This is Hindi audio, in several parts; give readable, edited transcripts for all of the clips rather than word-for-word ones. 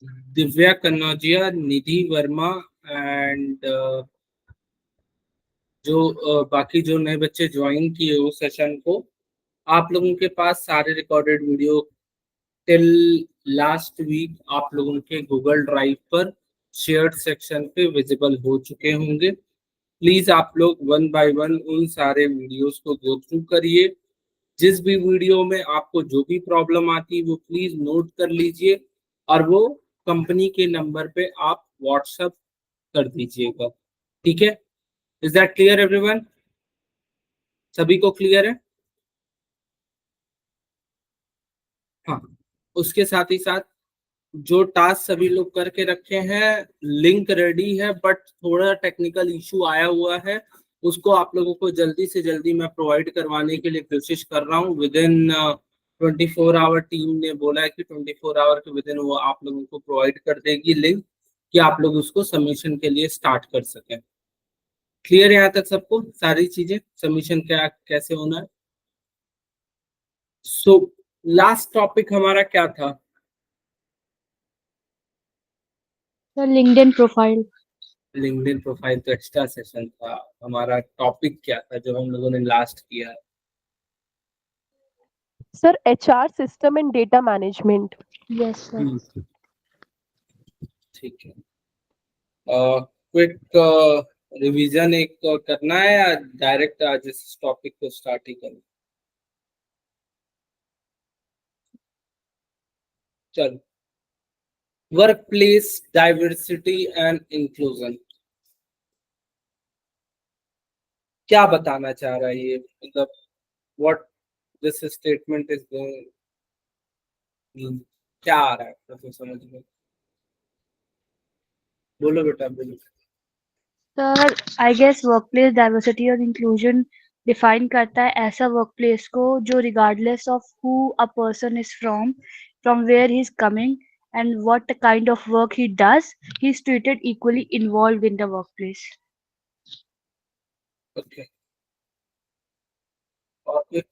दिव्या कन्नौजिया, निधि वर्मा एंड जो बाकी जो नए बच्चे ज्वाइन किए हो सेशन को, आप लोगों के पास सारे recorded video till last week आप लोगों के गूगल ड्राइव पर शेयर्ड सेक्शन पे विजिबल हो चुके होंगे। प्लीज आप लोग वन बाय वन उन सारे वीडियोस को गो थ्रू करिए। जिस भी वीडियो में आपको जो भी प्रॉब्लम आती है वो प्लीज नोट कर लीजिए और वो कंपनी के नंबर पे आप व्हाट्सएप कर दीजिएगा। ठीक है? Is that clear everyone? सभी को क्लियर है? हाँ। उसके साथ ही साथ जो टास्क सभी लोग करके रखे हैं, लिंक रेडी है बट थोड़ा टेक्निकल इशू आया हुआ है। उसको आप लोगों को जल्दी से जल्दी मैं प्रोवाइड करवाने के लिए कोशिश कर रहा हूँ। विद इन 24 आवर टीम ने बोला है कि 24 आवर के विद इन वो आप लोगों को प्रोवाइड कर देगी लिंक, कि आप लोग उसको सबमिशन के लिए स्टार्ट कर सकें। क्लियर है यहाँ तक सबको सारी चीजें, सबमिशन क्या कैसे होना है? सो लास्ट टॉपिक हमारा क्या था? Sir LinkedIn profile. LinkedIn profile तो एक्स्ट्रा सेशन था। हमारा टॉपिक क्या था जो हम लोगों ने लास्ट किया? Sir HR system and data management. Yes sir. ठीक है। क्विक रिवीजन एक करना है या डायरेक्ट आज इस टॉपिक को स्टार्ट ही करना? चलो, work place diversity and inclusion क्या बताना चाह रहा है ये? मतलब what this statement is going, क्या आ रहा है तो समझ में? बोलो बेटा बोलो। Sir I guess workplace diversity और इंक्लूजन डिफाइन करता है ऐसा वर्कप्लेस को जो regardless of who a person is from where he is coming and what kind of work he does, he is treated equally involve in the workplace. Okay. और फिर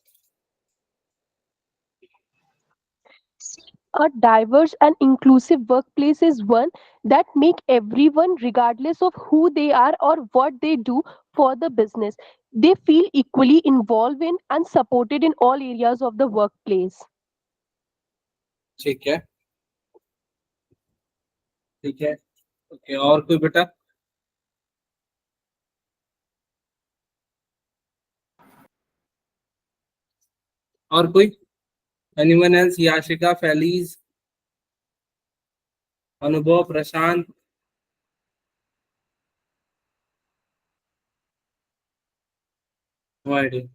A diverse and inclusive workplace is one that make everyone, regardless of who they are or what they do for the business, they feel equally involved in and supported in all areas of the workplace. ठीक है, ठीक है। ओके, और कोई बेटा? और कोई? Anyone else? याशिका, फैलीज, Anubhav, Prashant? No idea.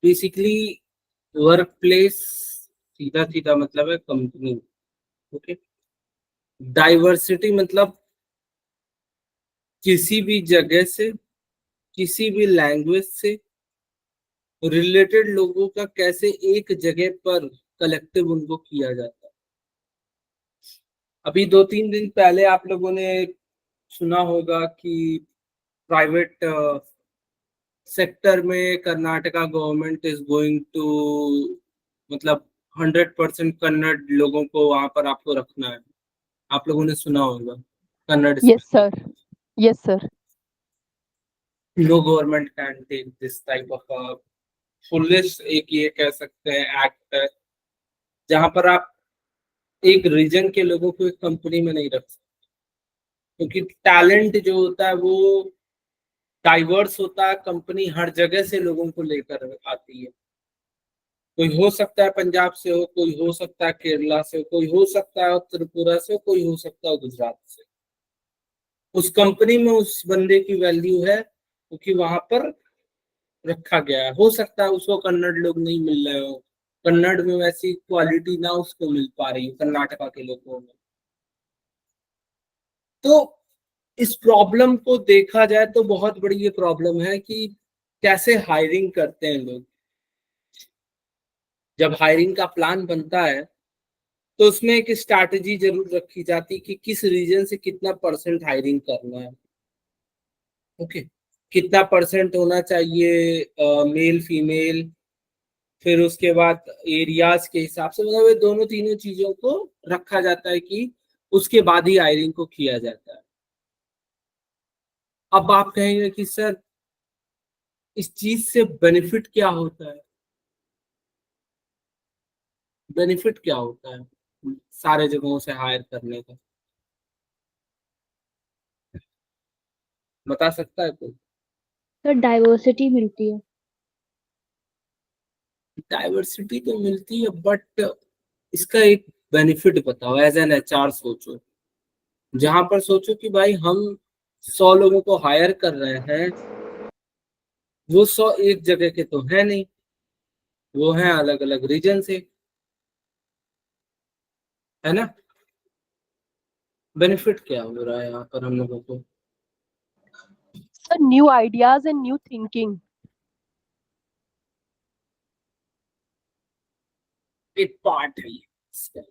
Basically work place सीधा सीधा मतलब है कंपनी। ओके। डाइवर्सिटी मतलब किसी भी जगह से, किसी भी लैंग्वेज से रिलेटेड लोगों का कैसे एक जगह पर कलेक्टिव उनको किया जाता है। अभी 2-3 दिन पहले आप लोगों ने सुना होगा कि प्राइवेट सेक्टर में Karnataka government is going to, मतलब 100% कन्नड़ लोगों को वहां पर आपको रखना है। आप लोगों ने सुना होगा, Kannada Yes, speaking. sir. Yes, sir. No government can take this type of foolish, एक ये कह सकते हैं एक्ट है, जहां पर आप एक रीजन के लोगों को एक कंपनी में नहीं रख सकते, क्योंकि टैलेंट जो होता है वो डाइवर्स होता है। कंपनी हर जगह से लोगों को लेकर आती है। कोई हो सकता है पंजाब से हो, कोई हो सकता है केरला से हो, कोई हो सकता है त्रिपुरा से हो, कोई हो सकता है गुजरात से। उस कंपनी में उस बंदे की वैल्यू है क्योंकि वहां पर रखा गया है। हो सकता है उसको कन्नड़ लोग नहीं मिल रहे हो, कन्नड़ में वैसी क्वालिटी ना उसको मिल पा रही हो कर्नाटका के लोगों में। तो इस प्रॉब्लम को देखा जाए तो बहुत बड़ी ये प्रॉब्लम है कि कैसे हायरिंग करते हैं लोग। जब हायरिंग का प्लान बनता है तो उसमें एक स्ट्रैटेजी जरूर रखी जाती कि किस रीजन से कितना परसेंट हायरिंग करना है। ओके, कितना परसेंट होना चाहिए मेल फीमेल, फिर उसके बाद एरियाज के हिसाब से, मतलब ये दोनों तीनों चीजों को रखा जाता है कि उसके बाद ही हायरिंग को किया जाता है। अब आप कहेंगे कि सर इस चीज से बेनिफिट क्या होता है? बेनिफिट क्या होता है सारे जगहों से हायर करने का? बता सकता है कोई? सर डाइवर्सिटी मिलती है। डाइवर्सिटी तो मिलती है, बट इसका एक बेनिफिट बताओ, एज एन एचआर सोचो। जहां पर सोचो कि भाई हम 100 लोगों को हायर कर रहे हैं, वो 100 एक जगह के तो है नहीं, वो हैं अलग अलग रीजन से, है ना? बेनिफिट क्या हो रहा है यहाँ पर हम लोगों को? Sir, new ideas and new thinking. एक पार्ट है ये इसका।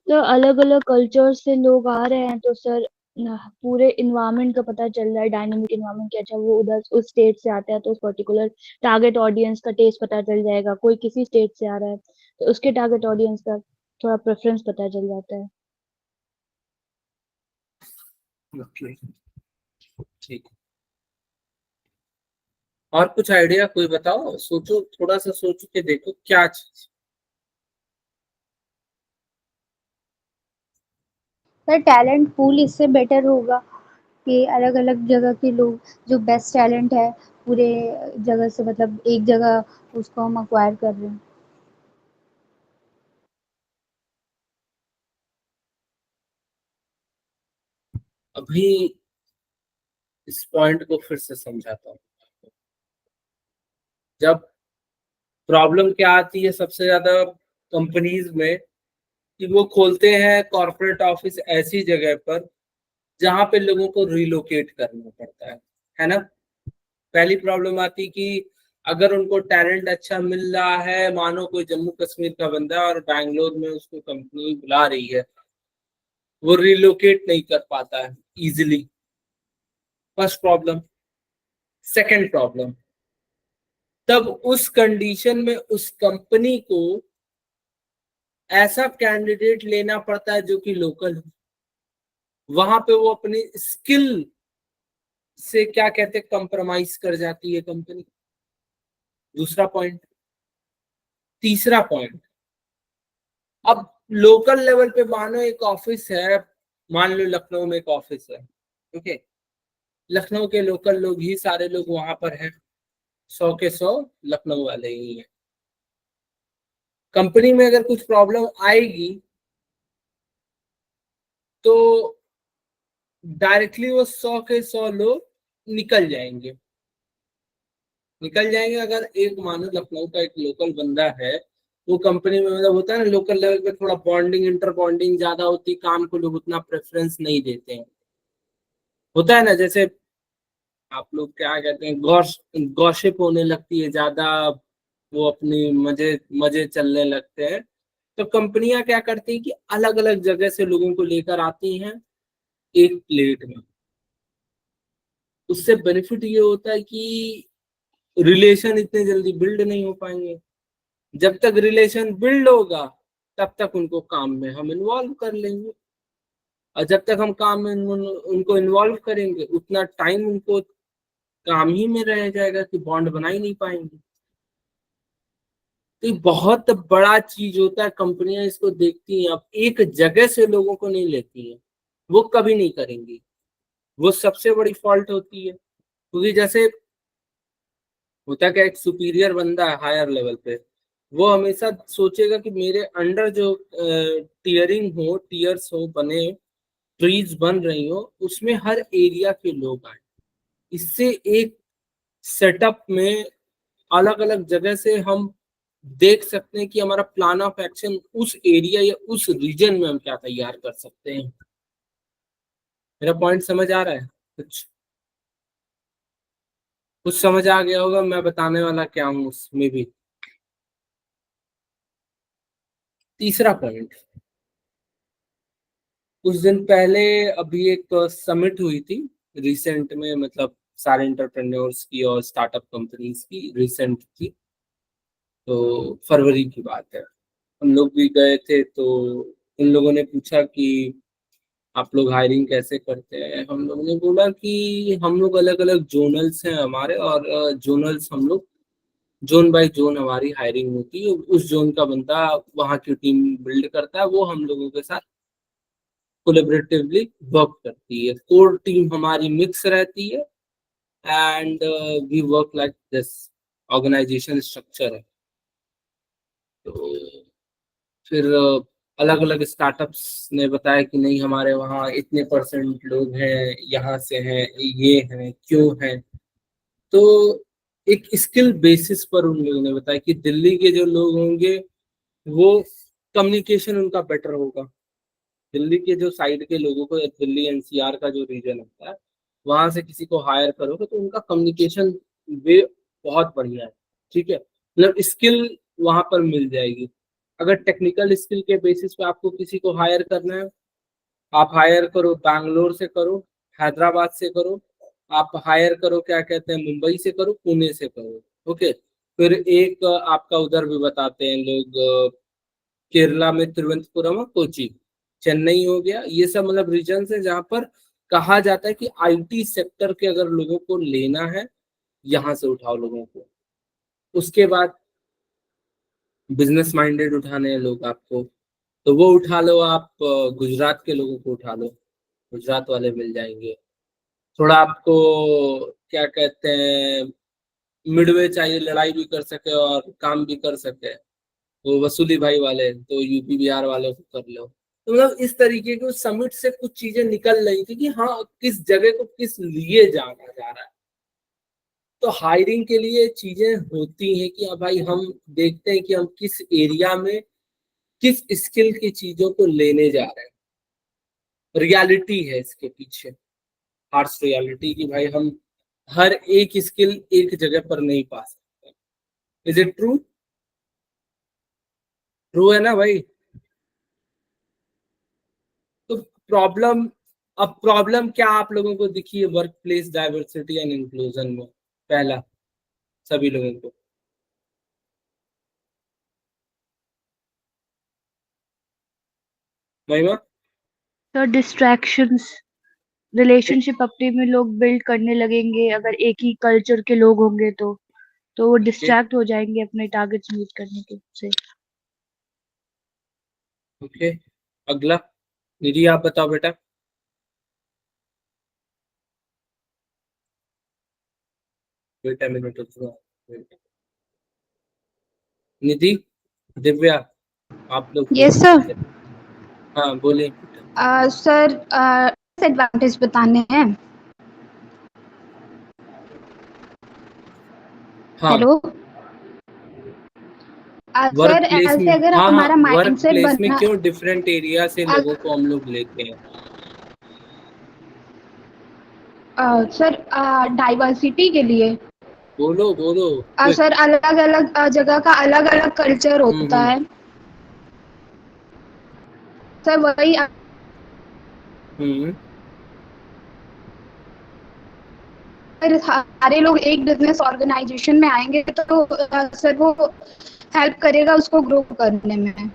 तो अलग अलग कल्चर से लोग आ रहे हैं, तो सर पूरे इन्वायरमेंट का पता चल रहा है, डायनेमिक इन्वायरमेंट क्या। अच्छा वो उधर उस स्टेट से आता है तो उस पर्टिकुलर टारगेट ऑडियंस का टेस्ट पता चल जाएगा। कोई किसी स्टेट से आ रहा है तो उसके टारगेट ऑडियंस का थोड़ा प्रेफरेंस पता चल जाता है। Okay, ठीक। और कुछ आइडिया कोई बताओ, सोचो, थोड़ा सा सोच के देखो क्या चीज। सर टैलेंट पूल इससे बेटर होगा कि अलग अलग जगह के लोग जो बेस्ट टैलेंट है पूरे जगह से, मतलब एक जगह उसको हम अक्वायर कर रहे हैं। अभी इस पॉइंट को फिर से समझाता हूँ। जब प्रॉब्लम क्या आती है सबसे ज्यादा कंपनीज में, कि वो खोलते हैं कॉर्पोरेट ऑफिस ऐसी जगह पर जहां पे लोगों को रिलोकेट करना पड़ता है ना? पहली प्रॉब्लम आती कि अगर उनको टैलेंट अच्छा मिल रहा है, मानो कोई जम्मू कश्मीर का बंदा है और बैंगलोर में उसको कंपनी बुला रही है, वो रिलोकेट नहीं कर पाता है easily. First problem. Second problem, तब उस कंडीशन में उस कंपनी को ऐसा कैंडिडेट लेना पड़ता है जो कि लोकल है। वहां पे वो अपनी स्किल से क्या कहते हैं, कंप्रोमाइज कर जाती है कंपनी। दूसरा पॉइंट। तीसरा पॉइंट, अब लोकल लेवल पे मानो एक ऑफिस है, मान लो लखनऊ में एक ऑफिस है, ओके। लखनऊ के लोकल लोग ही सारे लोग वहां पर हैं, 100 के 100 लखनऊ वाले ही हैं। कंपनी में अगर कुछ प्रॉब्लम आएगी तो डायरेक्टली वो 100 के 100 लोग निकल जाएंगे। निकल जाएंगे अगर एक मानो लखनऊ का एक लोकल बंदा है, वो कंपनी में, मतलब होता है ना लोकल लेवल पे थोड़ा बॉन्डिंग इंटर बॉन्डिंग ज्यादा होती, काम को लोग उतना प्रेफरेंस नहीं देते हैं। होता है ना, जैसे आप लोग क्या कहते हैं, गॉसिप होने लगती है ज्यादा, वो अपनी मजे मजे चलने लगते हैं। तो कंपनियां क्या करती हैं कि अलग अलग जगह से लोगों को लेकर आती हैं एक प्लेट में। उससे बेनिफिट ये होता है कि रिलेशन इतने जल्दी बिल्ड नहीं हो पाएंगे। जब तक रिलेशन बिल्ड होगा तब तक उनको काम में हम इन्वॉल्व कर लेंगे, और जब तक हम काम में उनको इन्वॉल्व करेंगे उतना टाइम उनको काम ही में रह जाएगा कि बॉन्ड बना ही नहीं पाएंगे। तो ये बहुत बड़ा चीज होता है, कंपनियां इसको देखती हैं। अब एक जगह से लोगों को नहीं लेती हैं, वो कभी नहीं करेंगी। वो सबसे बड़ी फॉल्ट होती है, क्योंकि जैसे होता क्या, एक सुपीरियर बंदा है हायर लेवल पे, वो हमेशा सोचेगा कि मेरे अंडर जो टीयर्स हो बने, ट्रीज बन रही हो, उसमें हर एरिया के लोग आए। इससे एक सेटअप में अलग अलग जगह से हम देख सकते हैं कि हमारा प्लान ऑफ एक्शन उस एरिया या उस रीजन में हम क्या तैयार कर सकते हैं। मेरा पॉइंट समझ आ रहा है? कुछ कुछ समझ आ गया होगा मैं बताने वाला क्या हूँ उसमें भी। तीसरा पॉइंट, कुछ दिन पहले अभी एक समिट हुई थी रिसेंट में, मतलब सारे इंटरप्रेन्योर्स की और स्टार्टअप कंपनीज की रिसेंट थी। तो फरवरी की बात है, हम लोग भी गए थे। तो उन लोगों ने पूछा कि आप लोग हायरिंग कैसे करते हैं। हम लोगों ने बोला कि हम लोग अलग अलग जोनल्स हैं हमारे, और जोनल्स हम लोग जोन बाय जोन हमारी हायरिंग होती है। उस जोन का बंदा वहाँ की टीम बिल्ड करता है, वो हम लोगों के साथ कोलेबरेटिवली वर्क करती है। कोर टीम हमारी मिक्स रहती है, and we work like this, organisation structure है। तो फिर अलग अलग स्टार्टअप्स ने बताया कि नहीं, हमारे वहाँ इतने परसेंट लोग हैं, यहाँ से हैं, ये हैं, क्यों हैं। तो एक स्किल बेसिस पर उन लोगों ने बताया कि दिल्ली के जो लोग होंगे वो कम्युनिकेशन उनका बेटर होगा। दिल्ली के जो साइड के लोगों को, या दिल्ली एनसीआर का जो रीजन होता है, वहां से किसी को हायर करोगे तो उनका कम्युनिकेशन वे बहुत बढ़िया है। ठीक है, मतलब स्किल वहां पर मिल जाएगी। अगर टेक्निकल स्किल के बेसिस पे आपको किसी को हायर करना है, आप हायर करो बैंगलोर से करो, हैदराबाद से करो, आप हायर करो क्या कहते हैं मुंबई से करो, पुणे से करो। ओके, फिर एक आपका उधर भी बताते हैं लोग, केरला में तिरुवनंतपुरम और कोची, चेन्नई हो गया, ये सब मतलब रीजन है जहाँ पर कहा जाता है कि आईटी सेक्टर के अगर लोगों को लेना है, यहाँ से उठाओ लोगों को। उसके बाद बिजनेस माइंडेड उठाने हैं लोग आपको, तो वो उठा लो आप, गुजरात के लोगों को उठा लो, गुजरात वाले मिल जाएंगे। थोड़ा आपको क्या कहते हैं मिडवे चाहिए, लड़ाई भी कर सके और काम भी कर सके, वो वसूली भाई वाले, तो यूपी बिहार वालों को कर लो। तो मतलब इस तरीके के उस समिट से कुछ चीजें निकल रही थी कि हाँ, किस जगह को किस लिए जाना जा रहा है। तो हायरिंग के लिए चीजें होती हैं कि अब भाई हम देखते हैं कि हम किस एरिया में किस स्किल की चीजों को लेने जा रहे हैं। रियलिटी है इसके पीछे, हार्श रियलिटी, कि भाई हम हर एक स्किल एक जगह पर नहीं पा सकते। Is it true? ट्रू है ना भाई? तो प्रॉब्लम, अब प्रॉब्लम क्या आप लोगों को दिखी है work place diversity and inclusion में? पहला, सभी लोगों को महिमा, तो डिस्ट्रैक्शंस, रिलेशनशिप अपने में लोग बिल्ड करने लगेंगे अगर एक ही कल्चर के लोग होंगे तो वो ओके डिस्ट्रैक्ट हो जाएंगे अपने टारगेट्स मीट करने के से। ओके। अगला, निधि आप बताओ बेटा। बेटा मिनट रुको। निधि, दिव्या, आप लोग यस सर। हाँ बोलिए बेटा। सर डिसएडवांटेज बताने हैं। हाँ, हेलो। वर्क सर प्लेस में, ऐसे अगर हाँ हाँ, हमारा वर्क माइंडसेट प्लेस में बनना। क्यों डिफरेंट एरिया से लोगों को हम लोग लेते हैं? सर डाइवर्सिटी के लिए। बोलो बोलो, क्विक। सर अलग अलग जगह का अलग अलग कल्चर होता हम्म। है। सर वही हम्म। अगर सारे लोग एक बिजनेस ऑर्गेनाइजेशन में आएंगे तो सर वो हेल्प करेगा उसको ग्रो करने में।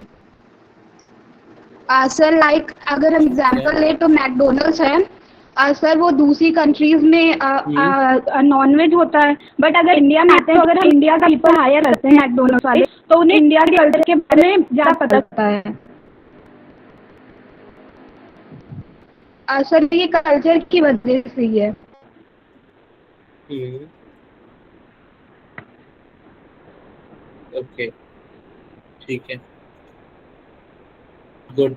सर लाइक अगर हम ठीक है। एग्जांपल ले तो मैकडोनल्ड्स है। सर वो दूसरी कंट्रीज में हम्म। नॉनवेज होता है, बट अगर इंडिया में आते हैं तो अगर हम इंडिया का पीपल हायर करते हैं मैकडोनल्ड्स वाले तो उन्हें इंडिया के कल्चर के बारे में ज्यादा पता चलता है। सर ये कल्चर की वजह से ही है। हम्म। ओके, ठीक है, गुड।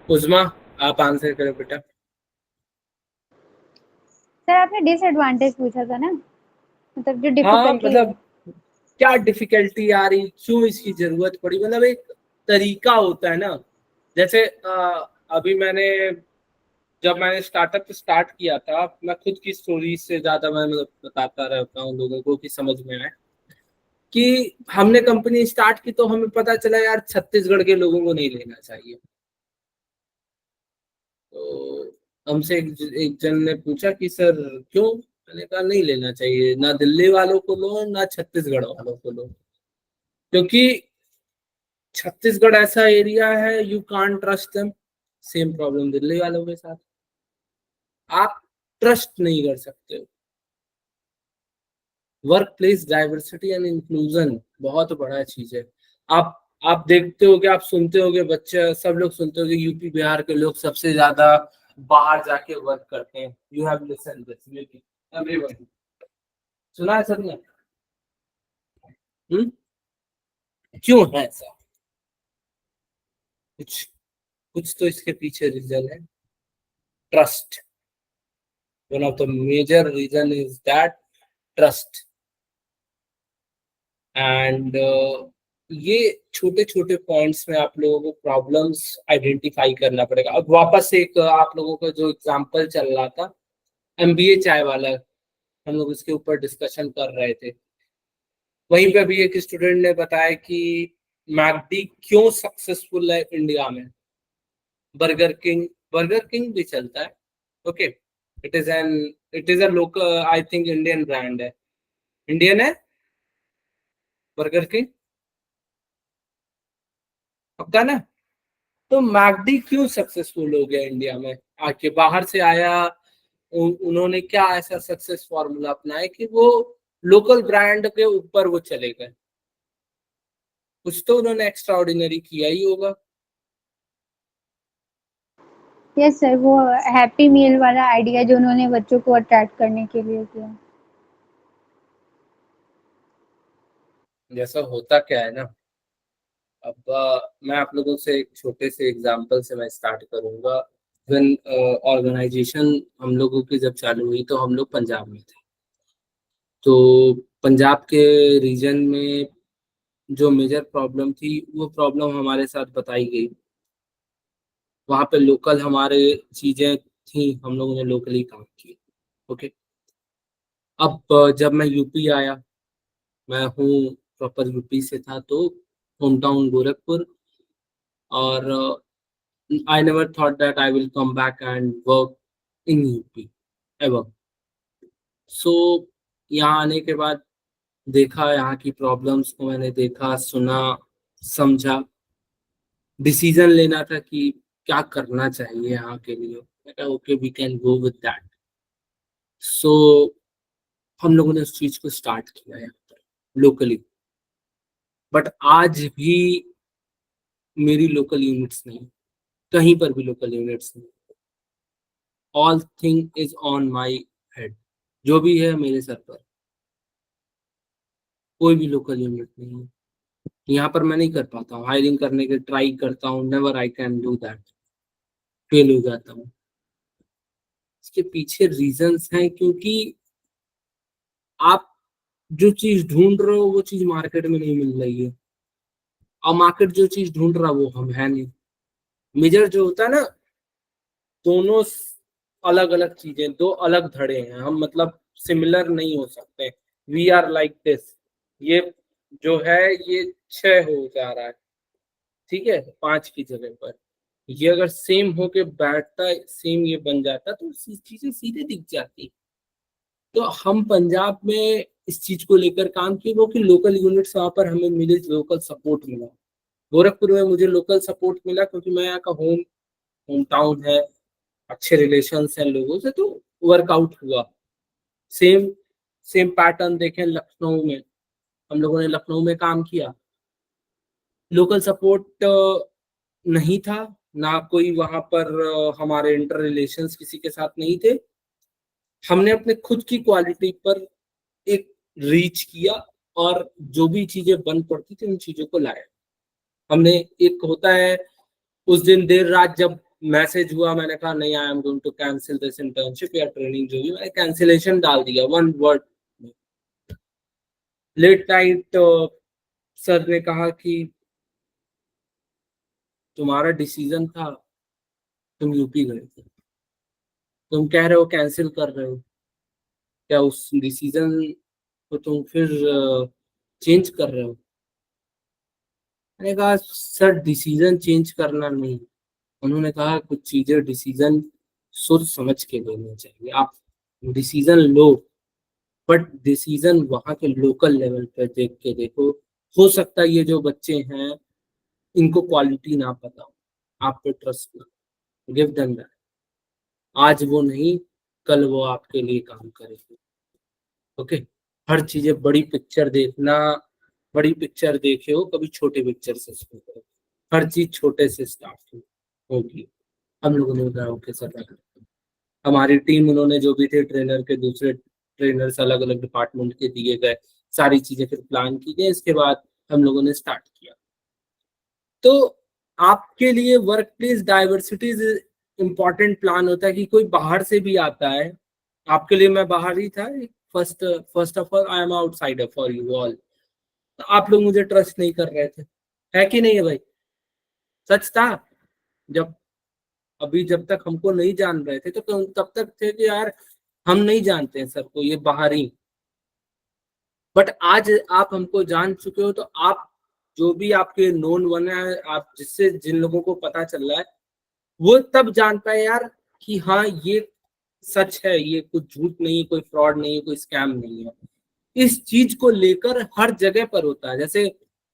उस्मा, आप आंसर करो बेटा। सर आपने डिसएडवांटेज पूछा था ना, मतलब जो हाँ डिफिकल्टी है। मतलब क्या डिफिकल्टी आ रही, क्यों इसकी जरूरत पड़ी, मतलब एक तरीका होता है ना। जैसे अभी जब मैंने स्टार्टअप स्टार्ट किया था, मैं खुद की स्टोरी से ज्यादा मैं मतलब बताता रहता हूँ लोगों को कि समझ में आए कि हमने कंपनी स्टार्ट की तो हमें पता चला यार छत्तीसगढ़ के लोगों को नहीं लेना चाहिए। तो हमसे एक जन ने पूछा कि सर क्यों? मैंने कहा नहीं लेना चाहिए, ना दिल्ली वालों को लो ना छत्तीसगढ़ वालों को लो। क्योंकि छत्तीसगढ़ ऐसा एरिया है, you can't trust them. Same problem Delhi वालों के साथ, आप ट्रस्ट नहीं कर सकते हो। Work place diversity and inclusion बहुत बड़ा चीज है। आप देखते हो कि आप सुनते होगे, बच्चे सब लोग सुनते होगे, यूपी बिहार के लोग सबसे ज्यादा बाहर जाके वर्क करते हैं। You have listen this may be everyone, सुना है सबने? क्यों है ऐसा? कुछ कुछ तो इसके पीछे रीजन है। Trust, one of the major reason is that trust। And ये छोटे छोटे पॉइंट्स में आप लोगों को प्रॉब्लम्स आइडेंटिफाई करना पड़ेगा। अब वापस से एक आप लोगों का जो एग्जांपल चल रहा था एमबीए चाय वाला, हम लोग इसके ऊपर डिस्कशन कर रहे थे। वहीं पे अभी एक स्टूडेंट ने बताया कि मैकडी क्यों सक्सेसफुल है इंडिया में। बर्गर किंग भी चलता है, okay, it is a local, I think Indian brand है। इंडियन है बर्गर किंग, पक्का ना? तो मैकडी क्यों सक्सेसफुल हो गया इंडिया में आके? बाहर से आया, उन्होंने क्या ऐसा सक्सेस फॉर्मूला अपनाया कि वो लोकल ब्रांड के ऊपर वो चले गए? कुछ तो उन्होंने एक्स्ट्रा ऑर्डिनरी किया ही होगा। यस सर, वो हैप्पी मील वाला आइडिया जो उन्होंने बच्चों को अट्रैक्ट करने के लिए किया। जैसा होता क्या है ना, अब मैं आप लोगों से एक छोटे से एग्जांपल से मैं स्टार्ट करूंगा। व्हेन ऑर्गेनाइजेशन हम लोगों की जब चालू हुई तो हम लोग पंजाब में थे। तो पंजाब के रीजन में जो मेजर प्रॉब्लम थी वो प्रॉब्लम हमारे साथ बताई गई। वहाँ पे लोकल हमारे चीजें थी, हम लोगों ने लोकली काम किया, ओके। अब जब मैं यूपी आया, मैं हूँ प्रॉपर यूपी से था, तो होम टाउन गोरखपुर, और I never thought that I will come back and work in UP ever। So यहाँ आने के बाद देखा, यहाँ की प्रॉब्लम्स को मैंने देखा, सुना, समझा, डिसीजन लेना था कि क्या करना चाहिए यहाँ के लिए। मैं कहा okay, we can go with that. So हम लोगों ने उस चीज को स्टार्ट किया यहाँ पर लोकली। बट आज भी मेरी लोकल यूनिट्स नहीं, कहीं पर भी लोकल यूनिट्स नहीं। All thing is on my head, जो भी है मेरे सर पर, कोई भी लोकल यूनिट नहीं है। यहाँ पर मैं नहीं कर पाता हूँ, हायरिंग करने के ट्राई करता हूँ, never I can do that, fail हो जाता हूँ। इसके पीछे रीजंस हैं, क्योंकि आप जो चीज ढूंढ रहे हो वो चीज मार्केट में नहीं मिल रही है, और मार्केट जो चीज ढूंढ रहा वो हम है नहीं। मेजर जो होता है ना, दोनों अलग अलग चीजें, दो अलग धड़े हैं हम, मतलब सिमिलर नहीं हो सकते। वी आर लाइक दिस, ये जो है ये 6 हो जा रहा है, ठीक है, 5 की जगह पर। ये अगर सेम होके बैठता, सेम ये बन जाता, तो चीजें सीधे दिख जाती। तो हम पंजाब में इस चीज को लेकर काम किए, वो कि लोकल यूनिट्स वहां पर हमें मिले, लोकल सपोर्ट मिला। गोरखपुर में मुझे लोकल सपोर्ट मिला क्योंकि मैं यहाँ का होम टाउन है, अच्छे रिलेशंस हैं लोगों से, तो वर्कआउट हुआ। सेम सेम पैटर्न देखें लखनऊ में, हम लोगों ने लखनऊ में काम किया, लोकल सपोर्ट नहीं था, ना कोई वहां पर हमारे इंटर रिलेशंस किसी के साथ नहीं थे। हमने अपने खुद की क्वालिटी पर एक रीच किया, और जो भी चीजें बन पड़ती थी उन चीजों को लाया हमने। एक होता है, उस दिन देर रात जब मैसेज हुआ, मैंने कहा नहीं, I am going to cancel this internship या ट्रेनिंग, जो भी, मैंने कैंसिलेशन डाल दिया, one word. Late night sir ने कहा कि तुम्हारा डिसीजन था, तुम यूपी गए थे, तुम कह रहे हो कैंसिल कर रहे हो, क्या उस डिसीजन को तुम फिर चेंज कर रहे हो? मैंने कहा सर, डिसीजन चेंज करना नहीं। उन्होंने कहा कुछ चीजें डिसीजन सोच समझ के लेने चाहिए, आप डिसीजन लो, बट डिसीजन वहां के लोकल लेवल पर देख के देखो, हो सकता है ये जो बच्चे हैं इनको क्वालिटी ना पता हो, आप पे ट्रस्ट ना, गिव देम दैट। आज वो नहीं, कल वो आपके लिए काम करेंगे। ओके, हर चीजें बड़ी पिक्चर देखना, बड़ी पिक्चर देखे हो कभी छोटे पिक्चर से शुरू करो, हर चीज छोटे से स्टार्ट होगी। हम लोगों ने बताया ओके सर, हमारी टीम उन्होंने जो भी थे ट्रेनर के दूसरे ट्रेनर्स अलग अलग डिपार्टमेंट के दिए गए, सारी चीजें फिर प्लान की गई, इसके बाद हम लोगों ने स्टार्ट किया। तो आपके लिए work place diversity important plan होता है कि कोई बाहर से भी आता है, आपके लिए मैं बाहर ही था, first first of all I am outsider for you all. तो आप लोग मुझे ट्रस्ट नहीं कर रहे थे, है कि नहीं है भाई? सच था। जब अभी जब तक हमको नहीं जान रहे थे तो तब तक थे कि यार हम नहीं जानते हैं सर को, ये बाहरी। बट आज आप हमको जान चुके हो, तो आप जो भी आपके नोन वन है, आप जिससे जिन लोगों को पता चल रहा है, वो तब जान पाए यार कि हाँ ये सच है, ये कुछ झूठ नहीं है, कोई फ्रॉड नहीं है, कोई स्कैम नहीं है। इस चीज को लेकर हर जगह पर होता है। जैसे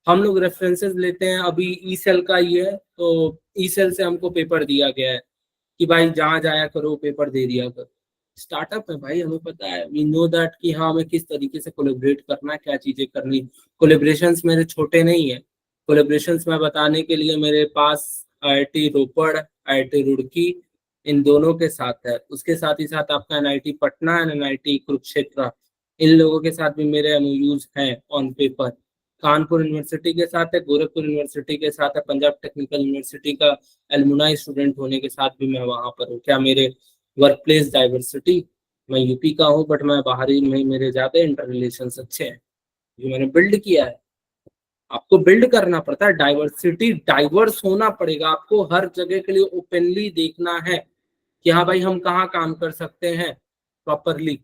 हम लोग रेफरेंसेस लेते हैं, अभी ई सेल का ये है, तो ई सेल से हमको पेपर दिया गया है कि भाई जहाँ जाया करो पेपर दे दिया करो। स्टार्टअप है भाई, हमें पता है, वी नो दैट कि हाँ हमें किस तरीके से कोलेबरेट करना है, क्या चीजें करनी। कोलेब्रेशंस मेरे छोटे नहीं है, कोलेब्रेशंस मैं बताने के लिए मेरे पास आईआईटी रोपड़, आईआईटी रुड़की, इन दोनों के साथ है। उसके साथ ही साथ आपका NIT Patna and NIT Kurukshetra, इन लोगों के साथ भी मेरे एमओयूज हैं ऑन पेपर। कानपुर यूनिवर्सिटी के साथ है, गोरखपुर यूनिवर्सिटी के साथ है, पंजाब टेक्निकल यूनिवर्सिटी का एलुमनाई स्टूडेंट होने के साथ भी मैं वहां पर हूँ। क्या मेरे वर्क प्लेस डाइवर्सिटी, मैं यूपी का हूँ बट मैं बाहरी में मेरे ज्यादा इंटर रिलेशन अच्छे हैं, जो मैंने बिल्ड किया है। आपको बिल्ड करना पड़ता है डाइवर्सिटी, डाइवर्स होना पड़ेगा आपको, हर जगह के लिए ओपनली देखना है कि हाँ भाई हम कहाँ काम कर सकते हैं प्रॉपरली।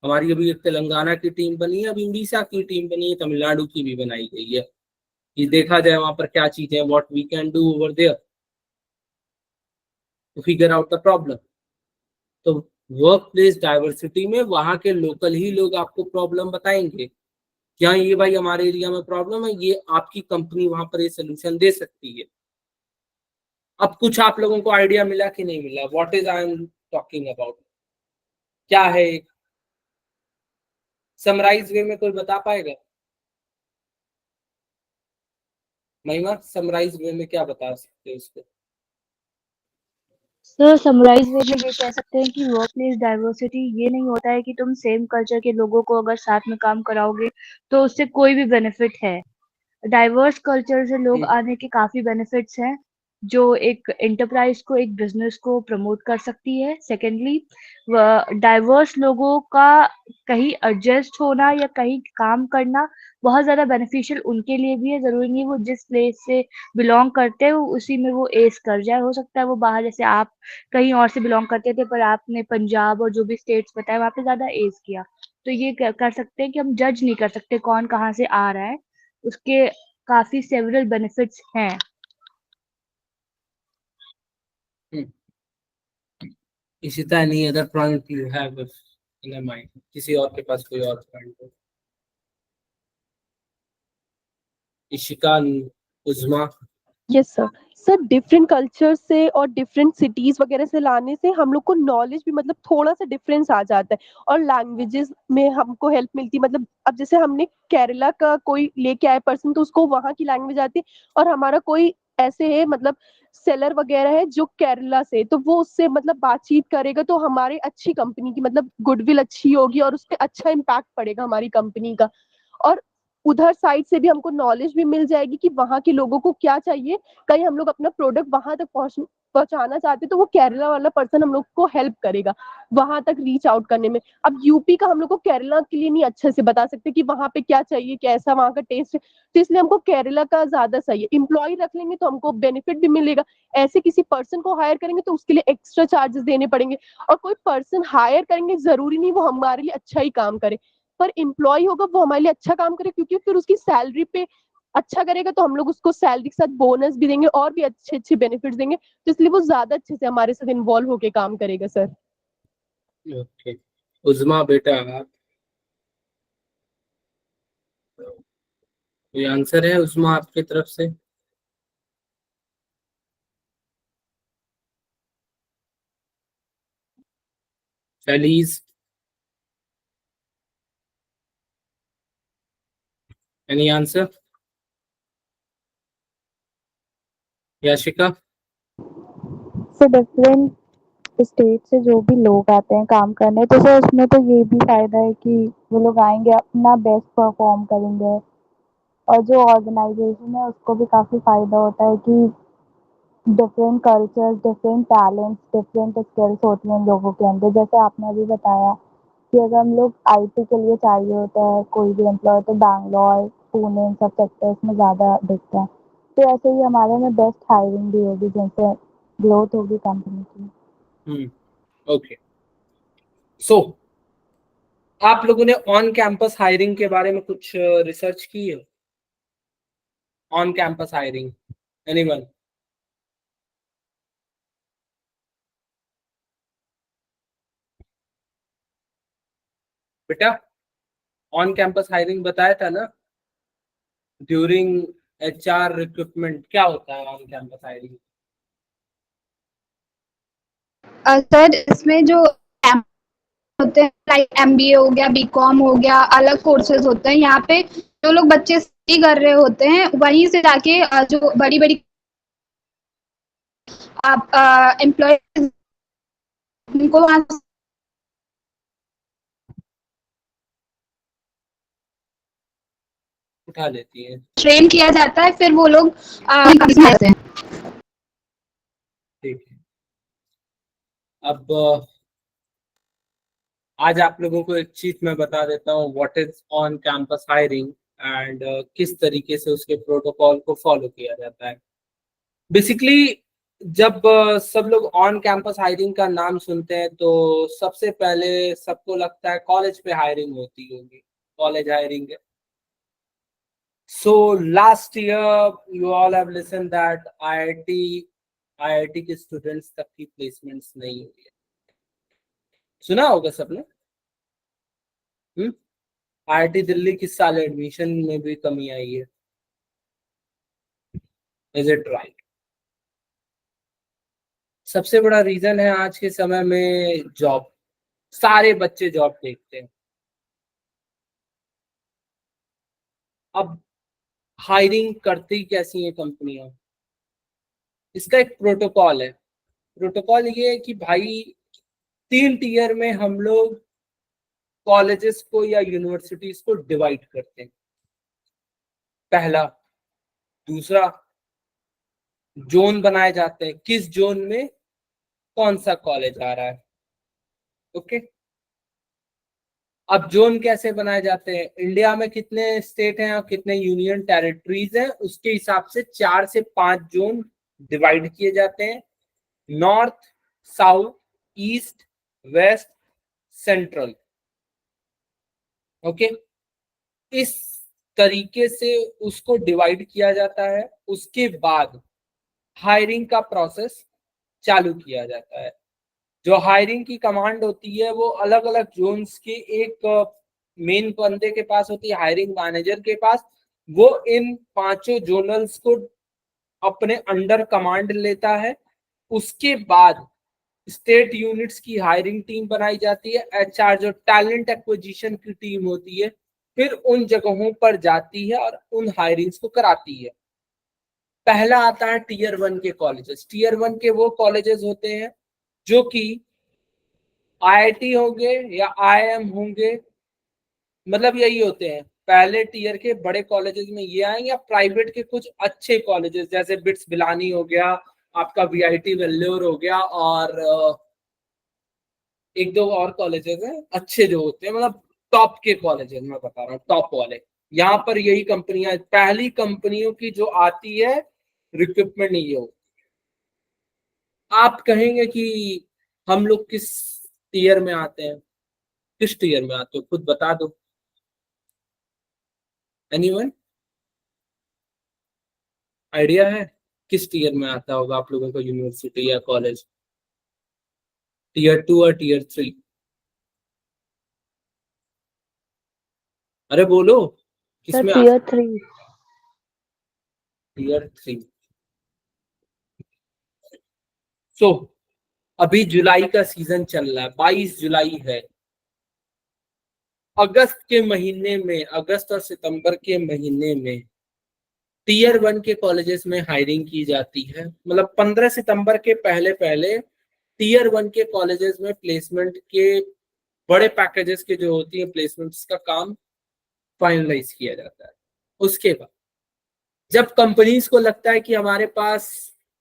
हमारी अभी एक तेलंगाना की टीम बनी है, अभी उड़ीसा की टीम बनी है, तमिलनाडु की भी बनाई गई है, कि देखा जाए वहां पर क्या चीजें, what we can do over there to figure out the problem. तो वर्क प्लेस डाइवर्सिटी में वहां के लोकल ही लोग आपको प्रॉब्लम बताएंगे, क्या ये भाई हमारे एरिया में प्रॉब्लम है, ये आपकी कंपनी वहां पर ये सोल्यूशन दे सकती है। अब कुछ आप लोगों को आइडिया मिला कि नहीं मिला, what is I am talking about, क्या है? समराइज वे में कोई बता पाएगा? महिमा, समराइज वे में क्या बता सकते हैं उसको? सर समराइज वे में ये कह सकते हैं कि वर्क प्लेस डाइवर्सिटी ये नहीं होता है कि तुम सेम कल्चर के लोगों को अगर साथ में काम कराओगे तो उससे कोई भी बेनिफिट है। डाइवर्स कल्चर से लोग आने के काफी बेनिफिट्स हैं, जो एक एंटरप्राइज को, एक बिजनेस को प्रमोट कर सकती है। सेकेंडली, डाइवर्स लोगों का कहीं एडजस्ट होना या कहीं काम करना बहुत ज्यादा बेनिफिशियल उनके लिए भी है। जरूरी नहीं वो जिस प्लेस से बिलोंग करते हैं वो उसी में वो एज कर जाए। हो सकता है वो बाहर, जैसे आप कहीं और से बिलोंग करते थे पर आपने पंजाब और जो भी स्टेट्स बताए वहां पे ज्यादा एज किया। तो ये कर सकते हैं कि हम जज नहीं कर सकते कौन कहाँ से आ रहा है, उसके काफी सेवरल बेनिफिट्स हैं। Ishita, any other point you have in mind? किसी और के पास कोई और पॉइंट हो? Ishika, Uzma. Yes sir. Sir different culture से और डिफरेंट सिटीज वगैरह से लाने से हम लोग को नॉलेज भी मतलब थोड़ा सा डिफरेंस आ जाता है, और लैंग्वेजेस में हमको हेल्प मिलती है। मतलब अब जैसे हमने केरला का कोई लेके आए पर्सन तो उसको वहाँ की लैंग्वेज आती है, और हमारा कोई ऐसे है मतलब सेलर वगैरह है जो केरला से, तो वो उससे मतलब बातचीत करेगा तो हमारी अच्छी कंपनी की मतलब गुडविल अच्छी होगी और उस पर अच्छा इम्पैक्ट पड़ेगा हमारी कंपनी का। और उधर साइड से भी हमको नॉलेज भी मिल जाएगी कि वहाँ के लोगों को क्या चाहिए। कहीं हम लोग अपना प्रोडक्ट वहां तक पहुंचाना चाहते तो वो केरला वाला पर्सन हम लोग को हेल्प करेगा वहां तक रीच आउट करने में। अब यूपी का हम लोग को केरला के लिए नहीं अच्छे से बता सकते कि वहां पे क्या चाहिए, कैसा वहां का टेस्ट है, तो इसलिए हमको केरला का ज्यादा सही है। एम्प्लॉय रख लेंगे तो हमको बेनिफिट भी मिलेगा, ऐसे किसी पर्सन को हायर करेंगे तो उसके लिए एक्स्ट्रा चार्जेस देने पड़ेंगे। और कोई पर्सन हायर करेंगे जरूरी नहीं वो हमारे लिए अच्छा ही काम करे, पर एम्प्लॉय होगा वो हमारे लिए अच्छा काम करे, क्योंकि फिर उसकी सैलरी पे अच्छा करेगा तो हम लोग उसको सैलरी के साथ बोनस भी देंगे और भी अच्छे अच्छे बेनिफिट्स देंगे, तो इसलिए वो ज्यादा अच्छे से हमारे साथ इन्वॉल्व होके काम करेगा सर। ओके, उज्मा बेटा, कोई आंसर है उसमें आपकी तरफ से? Feliz, any answer? याशिका? से डिफरेंट स्टेट से जो भी लोग आते हैं काम करने, तो सर उसमें तो ये भी फायदा है कि वो लोग आएंगे अपना बेस्ट परफॉर्म करेंगे, और जो ऑर्गेनाइजेशन है उसको भी काफ़ी फायदा होता है कि different cultures, different talents, different skills होती हैं लोगों के अंदर। जैसे आपने अभी बताया कि अगर हम लोग आईटी के लिए चाहिए होता है कोई भी एम्प्लॉय, तो बैंगलोर, पुणे, इन सब सेक्टर्स में ज़्यादा दिखता है। तो ऐसे ही हमारे में बेस्ट हायरिंग भी होगी, जिनसे ग्रोथ होगी कंपनी की। ओके, सो आप लोगों ने ऑन कैंपस हायरिंग के बारे में कुछ रिसर्च की है? On campus hiring, anyone? बेटा, ऑन कैंपस हायरिंग बताया था ना ड्यूरिंग एचआर रिक्रूटमेंट, क्या होता है ऑन कैंपस हायरिंग? सर इसमें जो होते हैं लाइक एमबीए हो गया, बीकॉम हो गया, अलग कोर्सेज होते हैं। यहाँ पे जो लोग बच्चे स्टडी कर रहे होते हैं वहीं से जाके जो बड़ी बड़ी आप एम्प्लॉय उनको वहाँ उठा लेती है। ट्रेन किया जाता है, फिर वो लोग करते हैं। ठीक है, अब आज आप लोगों को एक चीज मैं बता देता हूँ, what is on campus hiring and किस तरीके से उसके प्रोटोकॉल को फॉलो किया जाता है। बेसिकली जब सब लोग ऑन कैंपस हायरिंग का नाम सुनते हैं तो सबसे पहले सबको लगता है कॉलेज पे हायरिंग होती होगी, कॉलेज हायरिंग है। So last year you all have listen that IIT के स्टूडेंट्स तक की प्लेसमेंट्स नहीं हुई है, सुना होगा सबने। आईआईटी दिल्ली किस साल एडमिशन में भी कमी आई है, इज इट राइट? सबसे बड़ा रीजन है आज के समय में जॉब, सारे बच्चे जॉब देखते हैं। अब हायरिंग करती कैसी है कंपनियां, इसका एक प्रोटोकॉल है। प्रोटोकॉल ये है कि भाई 3 टीयर में हम लोग कॉलेजेस को या यूनिवर्सिटीज को डिवाइड करते हैं। पहला, दूसरा, जोन बनाए जाते हैं, किस जोन में कौन सा कॉलेज आ रहा है। ओके, अब जोन कैसे बनाए जाते हैं, इंडिया में कितने स्टेट हैं और कितने यूनियन टेरिटरीज हैं उसके हिसाब से 4 से 5 जोन डिवाइड किए जाते हैं। North, south, east, west, central. Okay, इस तरीके से उसको डिवाइड किया जाता है। उसके बाद हायरिंग का प्रोसेस चालू किया जाता है। जो हायरिंग की कमांड होती है वो अलग अलग जोन्स के एक मेन बंदे के पास होती है, हायरिंग मैनेजर के पास। वो इन 5 जोनल्स को अपने अंडर कमांड लेता है। उसके बाद स्टेट यूनिट्स की हायरिंग टीम बनाई जाती है, एचआर जो टैलेंट एक्विजिशन की टीम होती है, फिर उन जगहों पर जाती है और उन हायरिंग्स को कराती है। पहला आता है टीयर 1 के कॉलेजेस। टीयर 1 के वो कॉलेजेस होते हैं जो कि आईआईटी होंगे या आईआईएम होंगे, मतलब यही होते हैं। पहले टीयर के बड़े कॉलेजेस में ये आएंगे, या प्राइवेट के कुछ अच्छे कॉलेजेस जैसे बिट्स बिलानी हो गया, आपका वीआईटी वेल्लोर हो गया, और एक दो और कॉलेजेस हैं अच्छे जो होते हैं, मतलब टॉप के कॉलेजेस मैं बता रहा हूँ, टॉप वाले। यहाँ पर यही कंपनियां, पहली कंपनियों की जो आती है रिक्रूटमेंट ये हो। आप कहेंगे कि हम लोग किस टीयर में आते हैं, किस टीयर में आते हो खुद बता दो, एनीवन आइडिया है किस टीयर में आता होगा आप लोगों का यूनिवर्सिटी या कॉलेज? टीयर 2 और टीयर 3? अरे बोलो सर किसमें टीयर 3। टीयर 3। सो अभी जुलाई का सीजन चल रहा है, 22 जुलाई है। अगस्त के महीने में, अगस्त और सितंबर के महीने में टीयर 1 के कॉलेजेस में हायरिंग की जाती है। मतलब 15 सितंबर के पहले पहले टीयर 1 के कॉलेजेस में प्लेसमेंट के बड़े पैकेजेस के जो होती है प्लेसमेंट्स का काम फाइनलाइज किया जाता है। उसके बाद जब कंपनीज को लगता है कि हमारे पास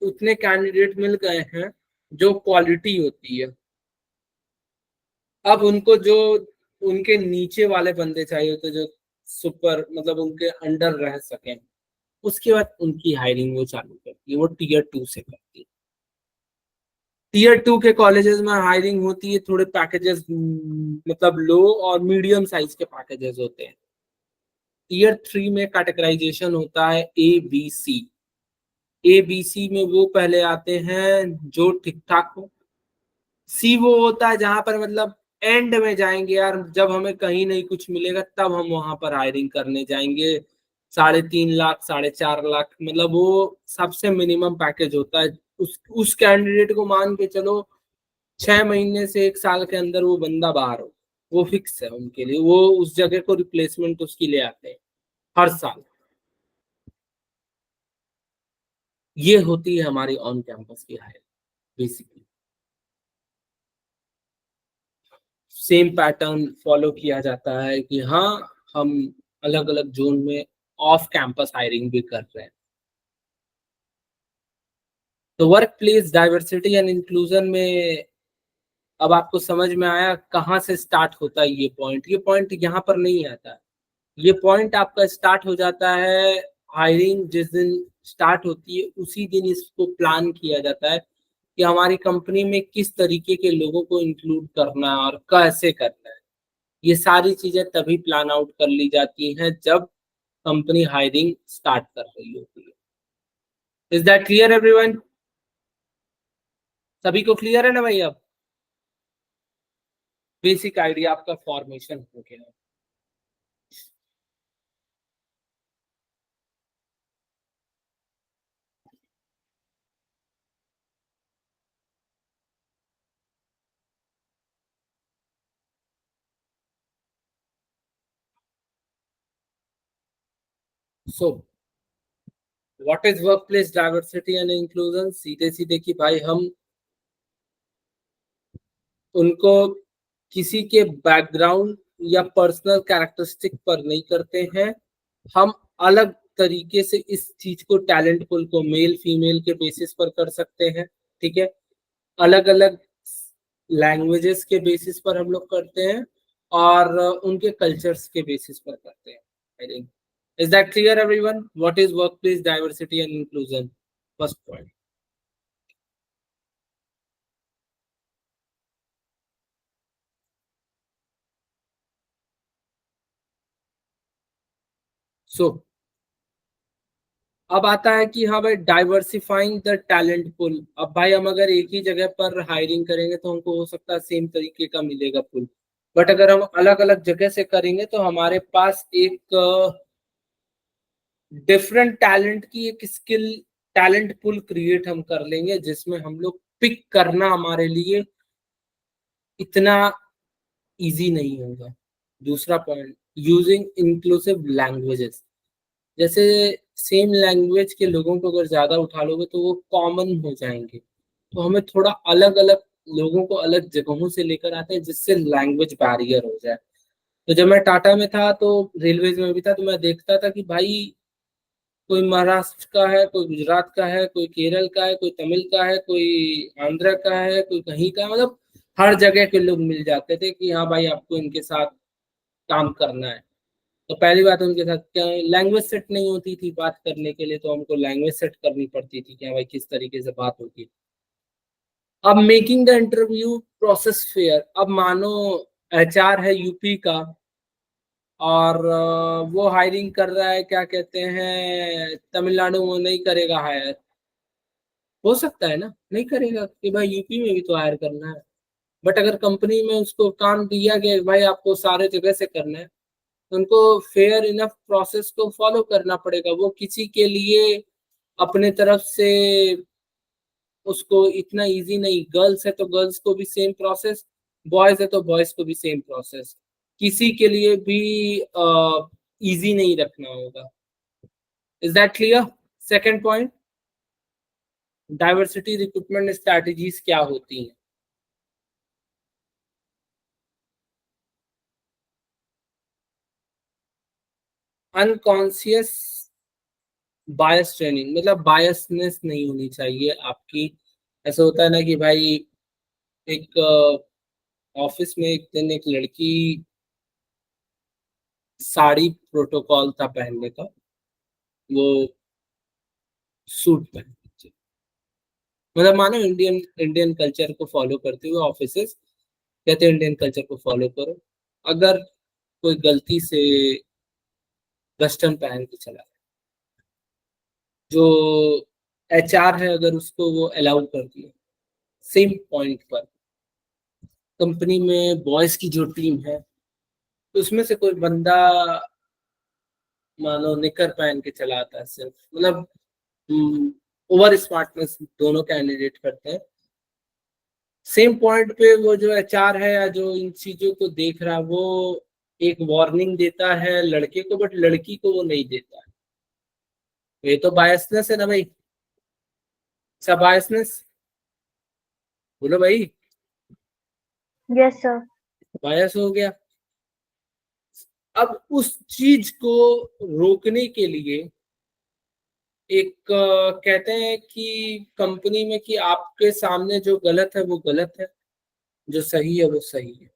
उतने कैंडिडेट मिल गए हैं जो क्वालिटी होती है, अब उनको जो उनके नीचे वाले बंदे चाहिए होते जो सुपर मतलब उनके अंडर रह सकें, उसके बाद उनकी हायरिंग वो चालू करती है, वो टीयर 2 से करती है। टीयर 2 के कॉलेजेस में हायरिंग होती है, थोड़े पैकेजेस मतलब लो और मीडियम साइज के पैकेजेस होते हैं। टीयर 3 में कैटेगराइजेशन होता है ABC। ABC में वो पहले आते हैं जो ठीक ठाक हो। सी वो होता है जहां पर मतलब एंड में जाएंगे यार, जब हमें कहीं नहीं कुछ मिलेगा तब हम वहां पर हायरिंग करने जाएंगे। 3.5 लाख 4.5 लाख मतलब वो सबसे मिनिमम पैकेज होता है। उस कैंडिडेट को मान के चलो 6 महीने से 1 साल के अंदर वो बंदा बाहर हो, वो फिक्स है उनके लिए। वो उस जगह को रिप्लेसमेंट उसकी ले आते हैं हर साल। ये होती है हमारी ऑन कैंपस की hiring basically. Same pattern follow किया जाता है कि हाँ हम अलग अलग जोन में ऑफ कैंपस हायरिंग भी कर रहे हैं। तो work place diversity and inclusion में अब आपको समझ में आया कहाँ से स्टार्ट होता है ये पॉइंट। ये पॉइंट यहाँ पर नहीं आता है, ये पॉइंट आपका स्टार्ट हो जाता है हायरिंग जिस दिन स्टार्ट होती है उसी दिन इसको प्लान किया जाता है कि हमारी कंपनी में किस तरीके के लोगों को इंक्लूड करना है और कैसे करना है। ये सारी चीजें तभी प्लान आउट कर ली जाती हैं जब कंपनी हायरिंग स्टार्ट कर रही होती है। Is that clear everyone? सभी को क्लियर है ना भाई? अब बेसिक आइडिया आपका फॉर्मेशन हो गया है। So what is work place diversity and inclusion? सीधे सीधे कि भाई हम उनको किसी के बैकग्राउंड या पर्सनल कैरेक्टरिस्टिक पर नहीं करते हैं। हम अलग तरीके से इस चीज को टैलेंट पुल को मेल फीमेल के बेसिस पर कर सकते हैं। ठीक है, अलग अलग लैंग्वेजेस के बेसिस पर हम लोग करते हैं और उनके कल्चर्स के बेसिस पर करते हैं। I think is that clear everyone? What is work place diversity and inclusion? First point. So अब आता है कि हाँ भाई डाइवर्सिफाइंग द टैलेंट पुल। अब भाई हम अगर एक ही जगह पर हायरिंग करेंगे तो हमको हो सकता है सेम तरीके का मिलेगा पुल, बट अगर हम अलग अलग जगह से करेंगे तो हमारे पास एक डिफरेंट टैलेंट की एक स्किल टैलेंट पुल क्रिएट हम कर लेंगे जिसमें हम लोग पिक करना हमारे लिए इतना इजी नहीं होगा। दूसरा पॉइंट, यूजिंग इंक्लूसिव लैंग्वेजेस। जैसे सेम लैंग्वेज के लोगों को अगर ज्यादा उठा लोगे तो वो कॉमन हो जाएंगे, तो हमें थोड़ा अलग अलग लोगों को अलग जगहों से लेकर आते हैं जिससे लैंग्वेज बैरियर हो जाए। तो जब मैं टाटा में था तो रेलवेज में भी था तो मैं देखता था कि भाई कोई महाराष्ट्र का है, कोई गुजरात का है, कोई केरल का है, कोई तमिल का है, कोई आंध्र का है, कोई कहीं का, मतलब हर जगह के लोग मिल जाते थे कि हाँ भाई आपको इनके साथ काम करना है। तो पहली बात उनके साथ क्या लैंग्वेज सेट नहीं होती थी बात करने के लिए, तो हमको लैंग्वेज सेट करनी पड़ती थी कि हाँ भाई किस तरीके से बात होगी। अब making the interview process fair. अब मानो HR है यूपी का और वो हायरिंग कर रहा है, क्या कहते हैं, तमिलनाडु में, नहीं करेगा हायर। हो सकता है ना नहीं करेगा कि भाई यूपी में भी तो हायर करना है, बट अगर कंपनी में उसको काम दिया गया भाई आपको सारे जगह से करना है, उनको फेयर इनफ प्रोसेस को फॉलो करना पड़ेगा। वो किसी के लिए अपने तरफ से उसको इतना इजी नहीं, गर्ल्स है तो गर्ल्स को भी सेम प्रोसेस, बॉयज है तो बॉयज को भी सेम प्रोसेस, किसी के लिए भी इजी नहीं रखना होगा। Is that clear? Second point, diversity recruitment strategies क्या होती हैं? अनकॉन्शियस बायस ट्रेनिंग, मतलब बायसनेस नहीं होनी चाहिए आपकी। ऐसा होता है ना कि भाई एक ऑफिस में एक दिन एक लड़की, साड़ी प्रोटोकॉल था पहनने का, वो सूट पहन, मतलब मानो इंडियन इंडियन कल्चर को फॉलो करते हुए ऑफिसेस कहते हैं इंडियन कल्चर को फॉलो करो। अगर कोई गलती से वेस्टर्न पहन के चला, जो एचआर है अगर उसको वो अलाउ कर दिया, सेम पॉइंट पर कंपनी में बॉयज की जो टीम है उसमें से कोई बंदा मानो निकर पहन के चला आता है सिर्फ, मतलब ओवर स्मार्टनेस दोनों कैंडिडेट करते हैं। सेम पॉइंट पे वो जो एचआर है या जो इन चीजों को देख रहा है वो एक वार्निंग देता है लड़के को, बट लड़की को वो नहीं देता है। ये तो बायसनेस है ना भाई, सब बायसनेस, बोलो भाई, Yes, sir. बायस हो गया। अब उस चीज को रोकने के लिए एक कहते हैं कि कंपनी में कि आपके सामने जो गलत है वो गलत है, जो सही है वो सही है,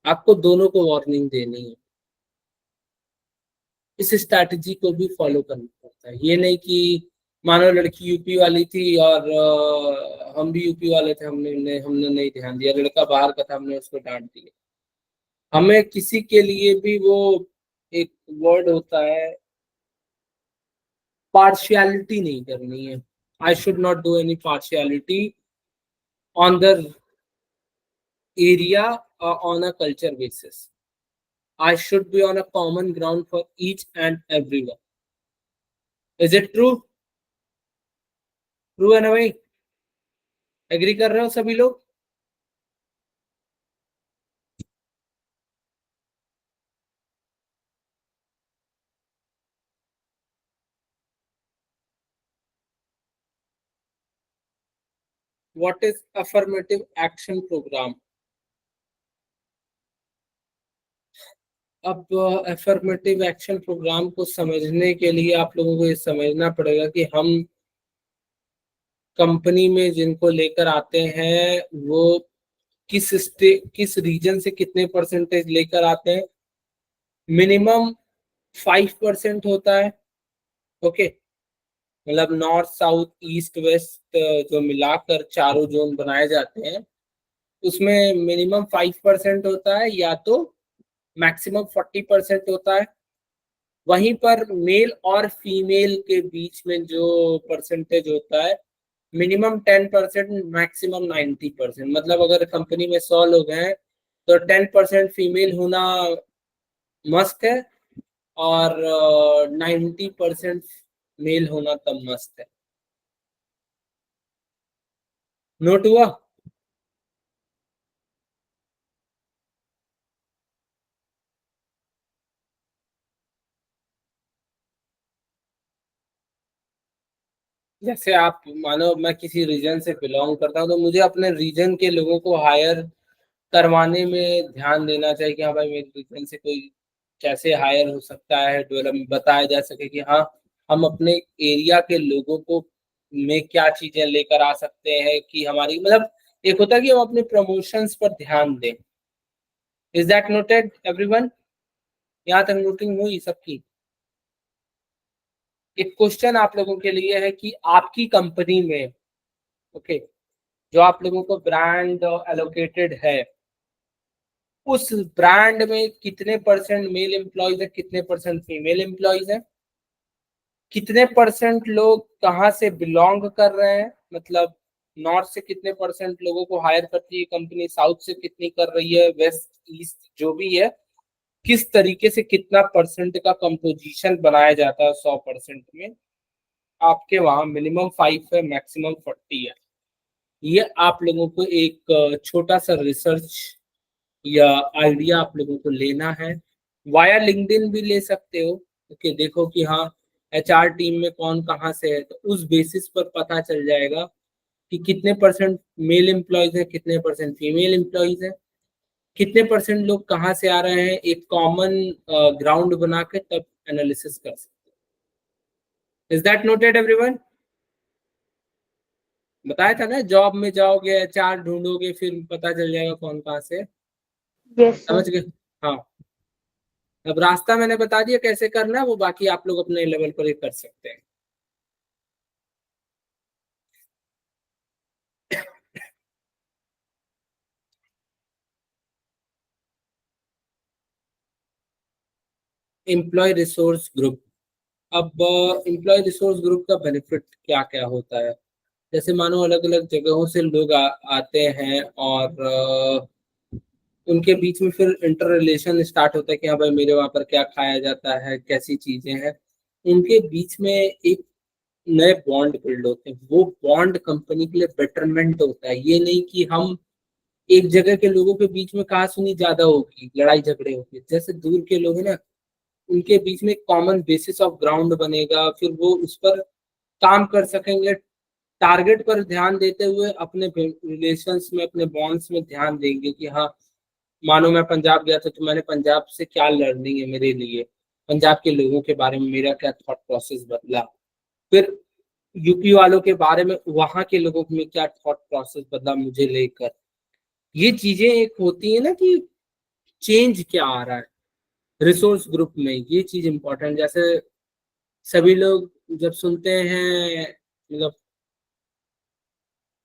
आपको दोनों को वार्निंग देनी है। इस स्ट्रैटेजी को भी फॉलो करना पड़ता है। ये नहीं कि मानो लड़की यूपी वाली थी और हम भी यूपी वाले थे, हमने नहीं ध्यान दिया, लड़का बाहर का था हमने उसको डांट दिया। हमें किसी के लिए भी वो एक वर्ड होता है, पार्शियलिटी नहीं करनी है। I should not do any partiality on the area or on a culture basis. I should be on a common ground for each and everyone. Is it true? True है ना भाई? एग्री कर रहे हो सभी लोग? What is affirmative action program? अब affirmative action program को समझने के लिए आप लोगों को ये समझना पड़ेगा कि हम कंपनी में जिनको लेकर आते हैं वो किस रीजन से कितने परसेंटेज लेकर आते हैं। मिनिमम 5% होता है, ओके, मतलब नॉर्थ साउथ ईस्ट वेस्ट जो मिलाकर चारों जोन बनाए जाते हैं उसमें मिनिमम 5% होता है या तो मैक्सिमम 40% होता है। वहीं पर मेल और फीमेल के बीच में जो परसेंटेज होता है मिनिमम 10%, मैक्सिमम 90%। मतलब अगर कंपनी में 100 लोग हैं तो 10% फीमेल होना मस्ट है और 90% मेल होना तब मस्त है। नोट हुआ? जैसे आप मानो मैं किसी रीजन से बिलोंग करता हूँ तो मुझे अपने रीजन के लोगों को हायर करवाने में ध्यान देना चाहिए कि हाँ भाई मेरे रीजन से कोई कैसे हायर हो सकता है, डेवलप बताया जा सके कि हाँ हम अपने एरिया के लोगों को में क्या चीजें लेकर आ सकते हैं कि हमारी, मतलब एक होता है कि हम अपने प्रमोशंस पर ध्यान दें। Is that noted everyone? यहाँ तक नोटिंग हुई सबकी? एक क्वेश्चन आप लोगों के लिए है कि आपकी कंपनी में, ओके, जो आप लोगों को ब्रांड एलोकेटेड है उस ब्रांड में कितने परसेंट मेल एम्प्लॉयज है, कितने परसेंट फीमेल एम्प्लॉयज है, कितने परसेंट लोग कहाँ से बिलोंग कर रहे हैं, मतलब नॉर्थ से कितने परसेंट लोगों को हायर करती है कंपनी, साउथ से कितनी कर रही है, वेस्ट ईस्ट जो भी है, किस तरीके से कितना परसेंट का कंपोजिशन बनाया जाता है 100% में, आपके वहाँ मिनिमम 5 है, मैक्सिमम 40 है। ये आप लोगों को एक छोटा सा रिसर्च या आइडिया आप लोगों को लेना है। वाया लिंक्डइन भी ले सकते हो, ओके, देखो कि हाँ एचआर टीम में कौन कहाँ से है, तो उस बेसिस पर पता चल जाएगा कि कितने परसेंट मेल एम्प्लॉयज है, कितने परसेंट फीमेल एम्प्लॉयज है, कितने परसेंट लोग कहाँ से आ रहे हैं। एक कॉमन ग्राउंड बना के तब एनालिसिस कर सकते हैं। Is that noted everyone? बताया था ना, जॉब में जाओगे एचआर ढूंढोगे फिर पता चल जाएगा कौन कहाँ से है। Yes, sir. समझ गए? हाँ, अब रास्ता मैंने बता दिया कैसे करना है, वो बाकी आप लोग अपने लेवल पर ही कर सकते हैं। Employ resource group. अब एम्प्लॉय रिसोर्स ग्रुप का बेनिफिट क्या क्या होता है? जैसे मानो अलग अलग जगहों से लोग आते हैं और उनके बीच में फिर इंटर रिलेशन स्टार्ट होता है कि हाँ भाई मेरे वहाँ पर क्या खाया जाता है, कैसी चीजें हैं, उनके बीच में एक नए बॉन्ड बिल्ड होते हैं। वो बॉन्ड कंपनी के लिए बेटरमेंट होता है। ये नहीं कि हम एक जगह के लोगों के बीच में कहा सुनी ज्यादा होगी, लड़ाई झगड़े होंगे, जैसे दूर के लोग हैं ना, उनके बीच में कॉमन बेसिस ऑफ ग्राउंड बनेगा, फिर वो उस पर काम कर सकेंगे, टारगेट पर ध्यान देते हुए अपने रिलेशंस में, अपने बॉन्ड्स में ध्यान देंगे कि हाँ मानो मैं पंजाब गया था तो मैंने पंजाब से क्या लर्निंग है मेरे लिए, पंजाब के लोगों के बारे में मेरा क्या थॉट प्रोसेस बदला, फिर यूपी वालों के बारे में वहां के लोगों में क्या थॉट प्रोसेस बदला मुझे लेकर। ये चीजें एक होती है ना कि चेंज क्या आ रहा है रिसोर्स ग्रुप में, ये चीज इंपॉर्टेंट। जैसे सभी लोग जब सुनते हैं, मतलब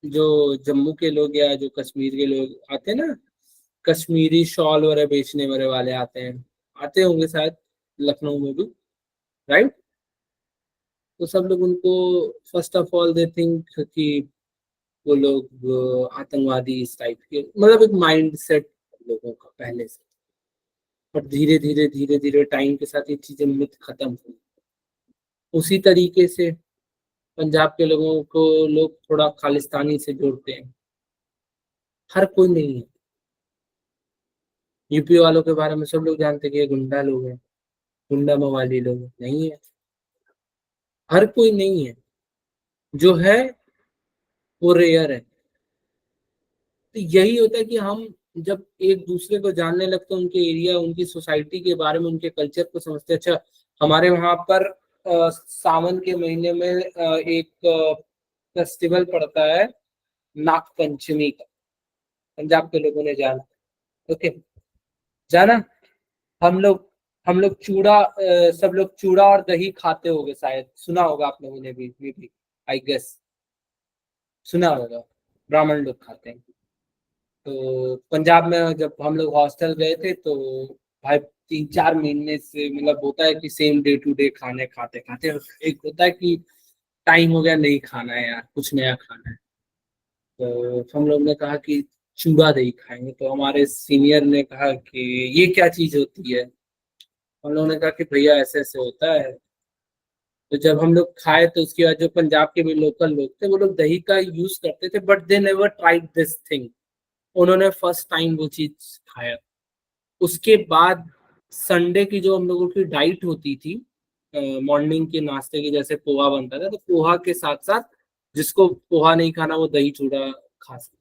जो जम्मू के लोग या जो कश्मीर के लोग आते हैं ना, कश्मीरी शॉल वगैरह बेचने वाले आते हैं, आते होंगे शायद लखनऊ में भी, राइट? तो सब लोग उनको first of all they think कि वो लोग आतंकवादी इस टाइप के, मतलब एक माइंड सेट लोगों का पहले से। पर धीरे धीरे धीरे धीरे टाइम के साथ ये चीजें मिथ खत्म हुई। उसी तरीके से पंजाब के लोगों को लोग थोड़ा खालिस्तानी से जोड़ते हैं। हर कोई नहीं है। यूपी वालों के बारे में सब लोग जानते हैं कि ये गुंडा लोग हैं, गुंडा मवाली लोग हैं। नहीं है, हर कोई नहीं है। जो है वो रेयर है। तो यही होता है कि हम जब एक दूसरे को जानने लगते हैं, उनके एरिया, उनकी सोसाइटी के बारे में, उनके कल्चर को समझते हैं। अच्छा, हमारे वहाँ पर सावन के महीने में एक फेस्टिवल पड़ता है नाग पंचमी का, पंजाब के लोगों ने जाना, ओके, जाना। हम लोग हम लोग चूड़ा सब लोग चूड़ा और दही खाते होंगे, शायद सुना होगा आप लोगों ने भी, आई गेस सुना होगा, ब्राह्मण लोग खाते हैं। तो पंजाब में जब हम लोग हॉस्टल गए थे तो भाई 3-4 महीने से मतलब होता है कि सेम डे टू डे खाने खाते खाते एक होता है कि टाइम हो गया नहीं खाना है यार, कुछ नया खाना है। तो हम लोग ने कहा कि चूड़ा दही खाएंगे। तो हमारे सीनियर ने कहा कि ये क्या चीज होती है। हम लोगों ने कहा कि भैया ऐसे ऐसे होता है। तो जब हम लोग खाए तो उसके बाद जो पंजाब के भी लोकल लोग थे वो लोग दही का यूज करते थे, but they never tried this thing. उन्होंने फर्स्ट टाइम वो चीज खाया। उसके बाद संडे की जो हम लोगों की डाइट होती थी, मॉर्निंग के नाश्ते की, जैसे पोहा बनता था, तो पोहा के साथ साथ जिसको पोहा नहीं खाना वो दही चूड़ा खा सकता।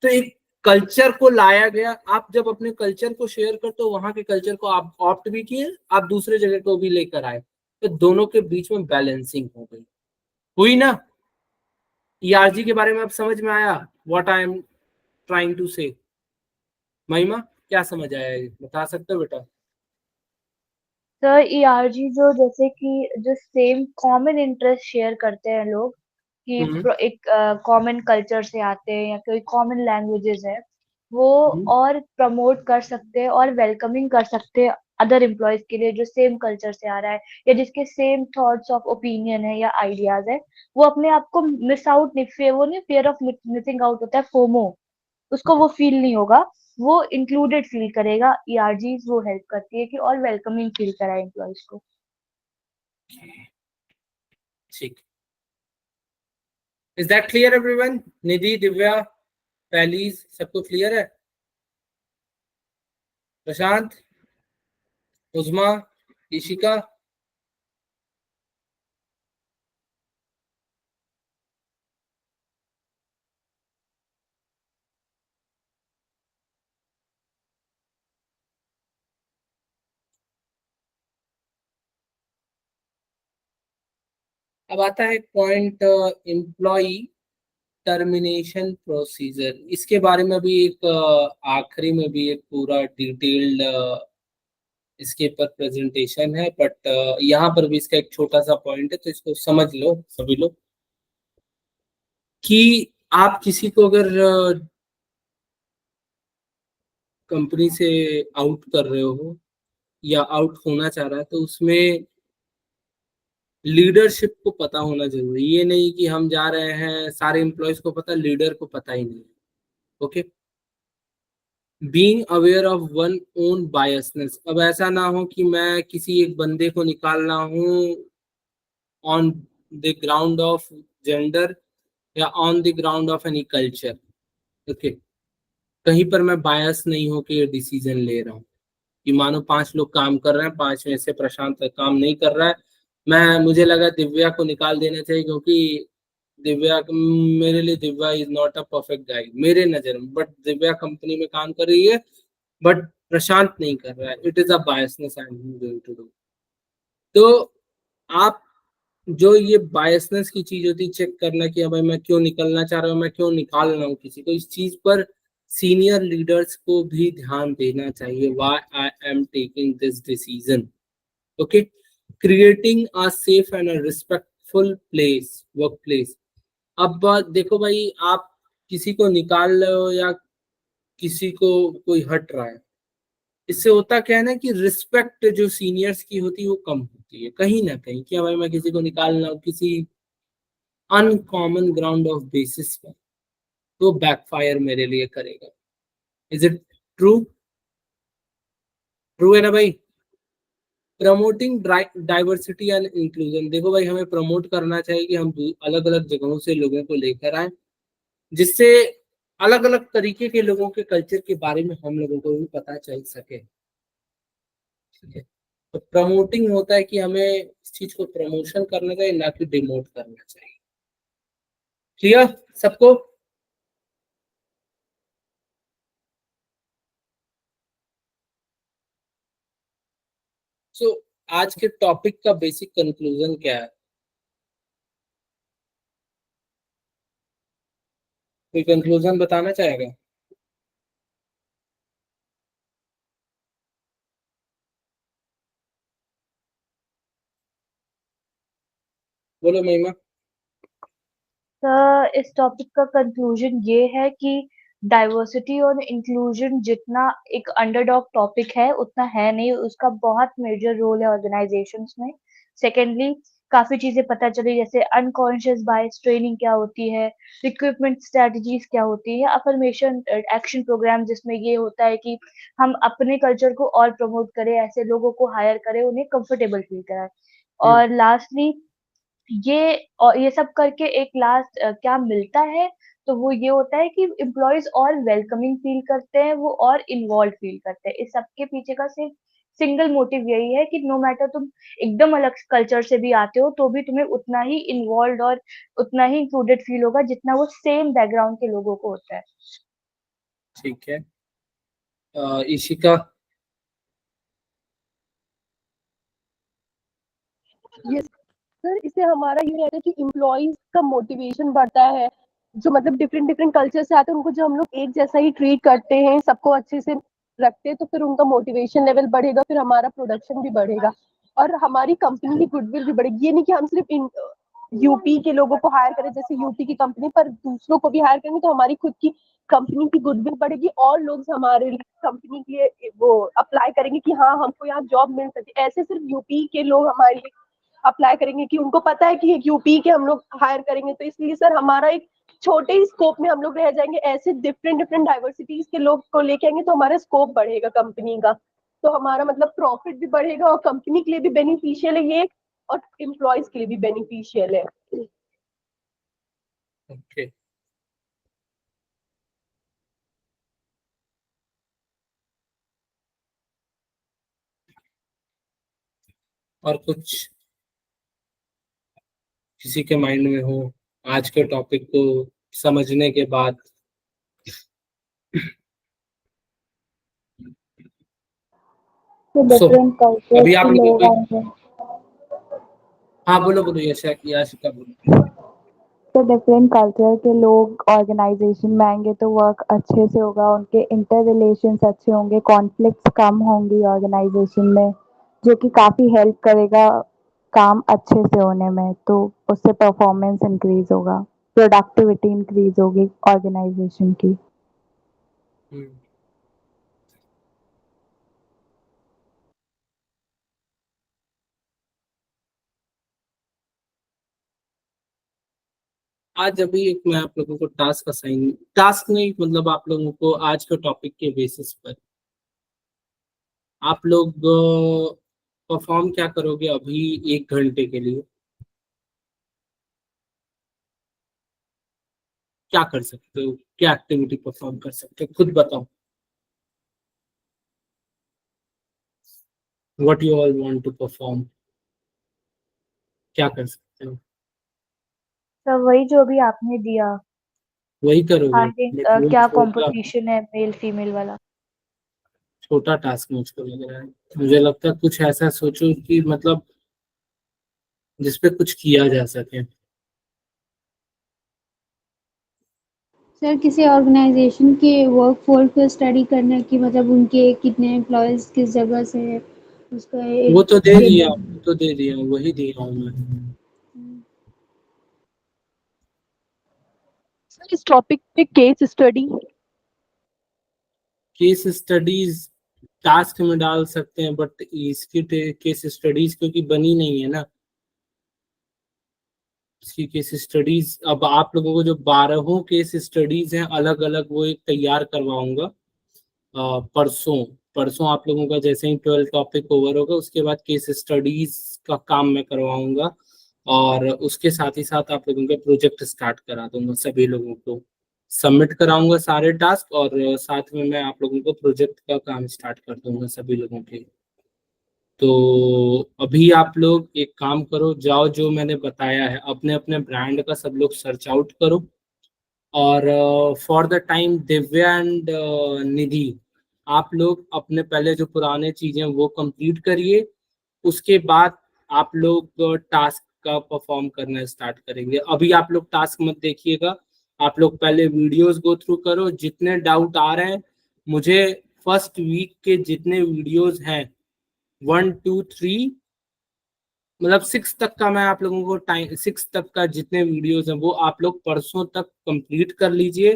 तो एक कल्चर को लाया गया। आप जब अपने कल्चर को शेयर करते हो, वहां के कल्चर को आप ऑप्ट भी किए, आप दूसरे जगह को भी लेकर आए, तो दोनों के बीच में बैलेंसिंग हो गई, हुई ना? ईआरजी के बारे में अब समझ में आया what I am trying to say? Mahima, क्या समझ आया ये बता सकते हो बेटा? सर ईआरजी जो जैसे कि जो सेम कॉमन इंटरेस्ट शेयर करते हैं लोग, कि हम्म एक कॉमन कल्चर से आते हैं या कोई कॉमन लैंग्वेजेस है, वो हम्म और प्रमोट कर सकते हैं और वेलकमिंग कर सकते हैं अदर एम्प्लॉयज के लिए जो सेम कल्चर से आ रहा है या जिसके सेम थॉट्स ऑफ ओपिनियन है या आइडियाज है। वो अपने आप को मिस आउट नहीं, वो नहीं, फियर ऑफ मिसिंग आउट होता है, फोमो, उसको वो फील नहीं होगा, वो इंक्लूडेड फील करेगा। ईआरजी वो हेल्प करती है कि और वेलकमिंग फील कराए एम्प्लॉयज को। ठीक, इज दैट क्लियर एवरीवन? निधि, दिव्या, पहलीज, सबको क्लियर है? प्रशांत, उजमा, ईशिका? अब आता है पॉइंट एम्प्लॉय टर्मिनेशन प्रोसीजर। इसके बारे में भी एक आखिरी में भी एक पूरा डिटेल्ड इसके पर प्रेजेंटेशन है, बट यहाँ पर भी इसका एक छोटा सा पॉइंट है, तो इसको समझ लो सभी लोग कि आप किसी को अगर कंपनी से आउट कर रहे हो या आउट होना चाह रहा है, तो उसमें लीडरशिप को पता होना जरूरी। ये नहीं कि हम जा रहे हैं सारे एम्प्लॉयज को पता, लीडर को पता ही नहीं। Okay, being aware of one own biasness. अब ऐसा ना हो कि मैं किसी एक बंदे को निकाल रहा हूँ on the ground of gender या on the ground of any culture. Okay, कहीं पर मैं बायस नहीं हो के ये डिसीजन ले रहा हूँ कि मानो 5 लोग काम कर रहे हैं, 5 में से प्रशांत काम नहीं कर रहा है, मुझे लगा दिव्या को निकाल देना चाहिए क्योंकि दिव्या, मेरे लिए Divya is not a perfect guy मेरे नजर में, बट दिव्या कंपनी में काम कर रही है बट प्रशांत नहीं कर रहा है। It is a business I am going to do. तो आप जो ये बायसनेस की चीज होती है, चेक करना कि भाई मैं क्यों निकलना चाह रहा हूँ, मैं क्यों निकाल रहा हूँ किसी को, इस चीज पर सीनियर लीडर्स को भी ध्यान देना चाहिए। Why I am taking this decision. Okay, creating a safe and a respectful place, work place. अब देखो भाई, आप किसी को निकाल रहे हो या किसी को कोई हट रहा है, इससे होता क्या है ना कि रिस्पेक्ट जो सीनियर्स की होती है वो कम होती है कहीं ना कहीं। क्या भाई मैं किसी को निकाल रहा हूँ किसी अनकॉमन ग्राउंड ऑफ बेसिस पर, तो बैकफायर मेरे लिए करेगा। Is it true? ट्रू है ना भाई? Promoting diversity and inclusion. देखो भाई, हमें प्रमोट करना चाहिए कि हम अलग अलग जगहों से लोगों को लेकर आए, जिससे अलग अलग तरीके के लोगों के कल्चर के बारे में हम लोगों को भी पता चल सके। ठीक है, तो प्रमोटिंग होता है कि हमें इस चीज को प्रमोशन करना चाहिए, ना कि डिमोट करना चाहिए। क्लियर सबको? सो आज के टॉपिक का बेसिक कंक्लूजन क्या है? कोई कंक्लूजन बताना चाहेगा? बोलो महिमा। इस टॉपिक का कंक्लूजन ये है कि डाइवर्सिटी और इंक्लूजन जितना एक अंडरडॉग टॉपिक है उतना है नहीं, उसका बहुत मेजर रोल है ऑर्गेनाइजेशंस में। सेकेंडली, काफी चीजें पता चली, जैसे अनकॉन्शियस बायस ट्रेनिंग क्या होती है, रिक्रूटमेंट स्ट्रेटजीज क्या होती है, अफर्मेशन एक्शन प्रोग्राम जिसमें ये होता है कि हम अपने कल्चर को और प्रमोट करें, ऐसे लोगों को हायर करें उन्हें कंफर्टेबल फील कराएं। और लास्टली, ये और ये सब करके एक लास्ट क्या मिलता है, तो वो ये होता है कि एम्प्लॉयज और वेलकमिंग फील करते हैं, वो और इन्वॉल्व फील करते हैं। इस सब के पीछे का सिर्फ सिंगल मोटिव यही है कि नो मैटर तुम एकदम अलग कल्चर से भी आते हो तो भी तुम्हें उतना ही इन्वॉल्व और उतना ही इंक्लूडेड फील होगा जितना वो सेम बैकग्राउंड के लोगों को होता है। ठीक है, ईशिका? यस सर, इससे हमारा ये रहता है कि एम्प्लॉयज का मोटिवेशन बढ़ता है, जो मतलब डिफरेंट डिफरेंट कल्चर से आते हैं उनको जब हम लोग एक जैसा ही ट्रीट करते हैं, सबको अच्छे से रखते हैं, तो फिर उनका मोटिवेशन लेवल बढ़ेगा, फिर हमारा प्रोडक्शन भी बढ़ेगा और हमारी कंपनी की गुडविल भी बढ़ेगी। ये नहीं कि हम सिर्फ यूपी के लोगों को हायर करें, जैसे यूपी की कंपनी, पर दूसरों को भी हायर करेंगे तो हमारी खुद की कंपनी की गुडविल बढ़ेगी और लोग हमारे कंपनी के लिए वो अप्लाई करेंगे कि हाँ हमको यहाँ जॉब मिल सके। ऐसे सिर्फ यूपी के लोग हमारे लिए अप्लाई करेंगे कि उनको पता है कि एक यूपी के हम लोग हायर करेंगे, तो इसलिए सर हमारा एक छोटे ही स्कोप में हम लोग रह जाएंगे। ऐसे डिफरेंट डिफरेंट डाइवर्सिटीज के लोग को लेके आएंगे तो हमारा स्कोप बढ़ेगा कंपनी का, तो हमारा मतलब प्रॉफिट भी बढ़ेगा और कंपनी के लिए भी बेनिफिशियल है ये। और एम्प्लॉयज के लिए भी बेनिफिशियल है। ओके, और कुछ किसी के माइंड में हो आज के टॉपिक को समझने के बाद? तो सो डिफरेंट कल्चर अभी आप के लोगों लोग को, आएंगे। हाँ बोलो बोलो, याशिका बोलो। तो डिफरेंट कल्चर के लोग ऑर्गेनाइजेशन में आएंगे तो वर्क अच्छे से होगा, उनके इंटर रिलेशंस अच्छे होंगे, कॉन्फ्लिक्ट्स कम होंगी ऑर्गेनाइजेशन में, जो कि काफ़ी हेल्प करेगा काम अच्छे से होने में। तो उससे परफॉर्मेंस इंक्रीज होगा, प्रोडक्टिविटी इंक्रीज होगी ऑर्गेनाइजेशन की। हम्म, आज अभी एक मैं आप लोगों को टास्क नहीं, मतलब आप लोगों को आज के टॉपिक के बेसिस पर आप लोग परफॉर्म क्या करोगे अभी 1 घंटे के लिए? क्या कर सकते हो, क्या एक्टिविटी परफॉर्म कर सकते हो, खुद बताओ। What you all want to perform, क्या कर सकते हो? तो वही जो भी आपने दिया, वही करोगे, फाइंडिंग बट वो क्या छोटा कंपटीशन है मेल फीमेल वाला। छोटा टास्क मुझको लग रहा है। मुझे लगता है कुछ ऐसा सोचो कि मतलब जिसपे कुछ किया जा सके। सर किसी ऑर्गेनाइजेशन के वर्कफोर्स को स्टडी करने की, मतलब उनके कितने एम्प्लॉयज किस जगह से है उसका वो एक तो दे दिया, टेबल। वो तो दे दिया, वही दिया हूँ मैं। सर इस टॉपिक पे case study, case studies task में डाल सकते हैं, बट इसकी केस स्टडीज क्योंकि बनी नहीं है ना, इसकी केस स्टडीज अब आप लोगों को जो 12 केस स्टडीज हैं अलग अलग, वो एक तैयार करवाऊंगा परसों। परसों आप लोगों का जैसे ही 12 टॉपिक ओवर होगा उसके बाद केस स्टडीज का काम मैं करवाऊंगा, और उसके साथ ही साथ आप लोगों के प्रोजेक्ट स्टार्ट करा दूंगा, सभी लोगों को सबमिट कराऊंगा सारे टास्क, और साथ में मैं आप लोगों को प्रोजेक्ट का काम स्टार्ट कर दूंगा सभी लोगों के। तो अभी आप लोग एक काम करो, जाओ जो मैंने बताया है अपने अपने ब्रांड का सब लोग सर्च आउट करो, और for the time Divya and Nidhi, आप लोग अपने पहले जो पुराने चीजें वो कंप्लीट करिए, उसके बाद आप लोग टास्क का परफॉर्म करना स्टार्ट करेंगे। अभी आप लोग टास्क मत देखिएगा, आप लोग पहले वीडियोस गो थ्रू करो, जितने डाउट आ रहे हैं मुझे फर्स्ट वीक के जितने वीडियोस हैं 1 2 3, मतलब 6 तक का मैं आप लोगों को टाइम, 6 तक का जितने वीडियोस हैं वो आप लोग परसों तक कंप्लीट कर लीजिए,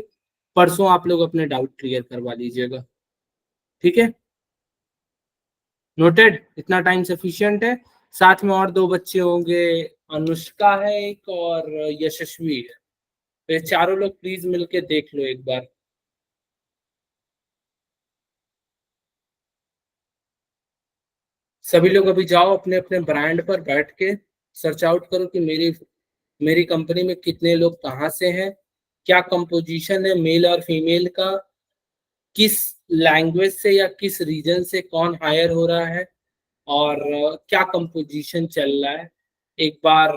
परसों आप लोग अपने डाउट क्लियर करवा लीजिएगा, ठीक है? नोटेड, इतना टाइम सफिशिएंट है। साथ में और 2 बच्चे होंगे, अनुष्का है एक और यशस्वी है, तो ये चारों लोग प्लीज मिलके देख लो एक बार। सभी लोग अभी जाओ अपने अपने ब्रांड पर बैठ के सर्च आउट करो कि मेरी मेरी कंपनी में कितने लोग कहाँ से हैं, क्या कंपोजिशन है मेल और फीमेल का, किस लैंग्वेज से या किस रीजन से कौन हायर हो रहा है, और क्या कंपोजिशन चल रहा है। एक बार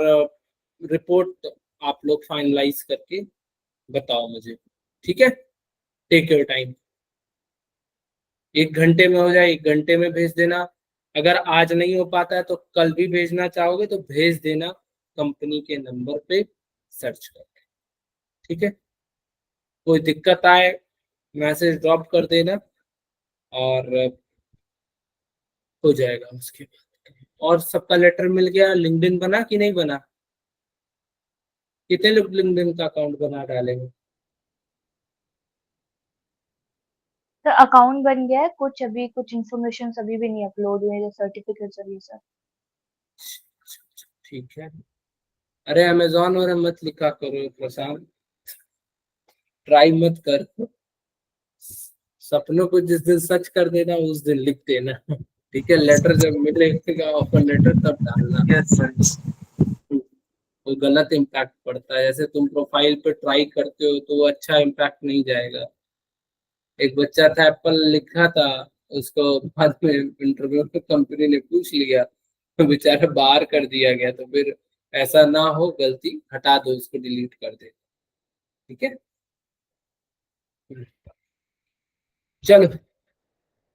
रिपोर्ट आप लोग फाइनलाइज करके बताओ मुझे, ठीक है? टेक योर टाइम, 1 घंटे में हो जाए 1 घंटे में भेज देना। अगर आज नहीं हो पाता है तो कल भी भेजना चाहोगे तो भेज देना कंपनी के नंबर पे सर्च करके, ठीक है? कोई दिक्कत आए मैसेज ड्रॉप कर देना, और हो जाएगा उसके बाद। और सबका लेटर मिल गया, लिंक्डइन बना कि नहीं बना? कितने लोग लिंक्डइन का अकाउंट बना डालेंगे? तो अकाउंट बन गया है, कुछ अभी कुछ इन्फॉर्मेशन अभी भी नहीं अपलोड हुए, जो सर्टिफिकेट्स और ये सब। ठीक है। अरे अमेजोन और मत लिखा करो प्रशांत, ट्राई मत कर, सपनों को जिस दिन सच कर देना उस दिन लिख देना। ठीक है, लेटर जब मिलेगा ऑफर लेटर तब डालना। कोई गलत इम्पैक्ट पड़ता है, जैसे तुम प्रोफाइल पे ट्राई करते हो तो वो अच्छा इम्पैक्ट नहीं जाएगा। एक बच्चा था एप्पल लिखा था, उसको बाद में इंटरव्यू में कंपनी ने पूछ लिया तो बेचारा बाहर कर दिया गया। तो फिर ऐसा ना हो, गलती हटा दो, उसको डिलीट कर दे। ठीक है, चलो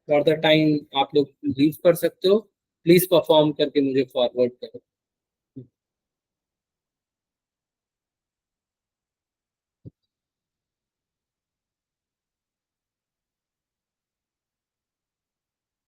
फॉर द टाइम आप लोग लीव कर सकते हो। प्लीज परफॉर्म करके मुझे फॉरवर्ड करो।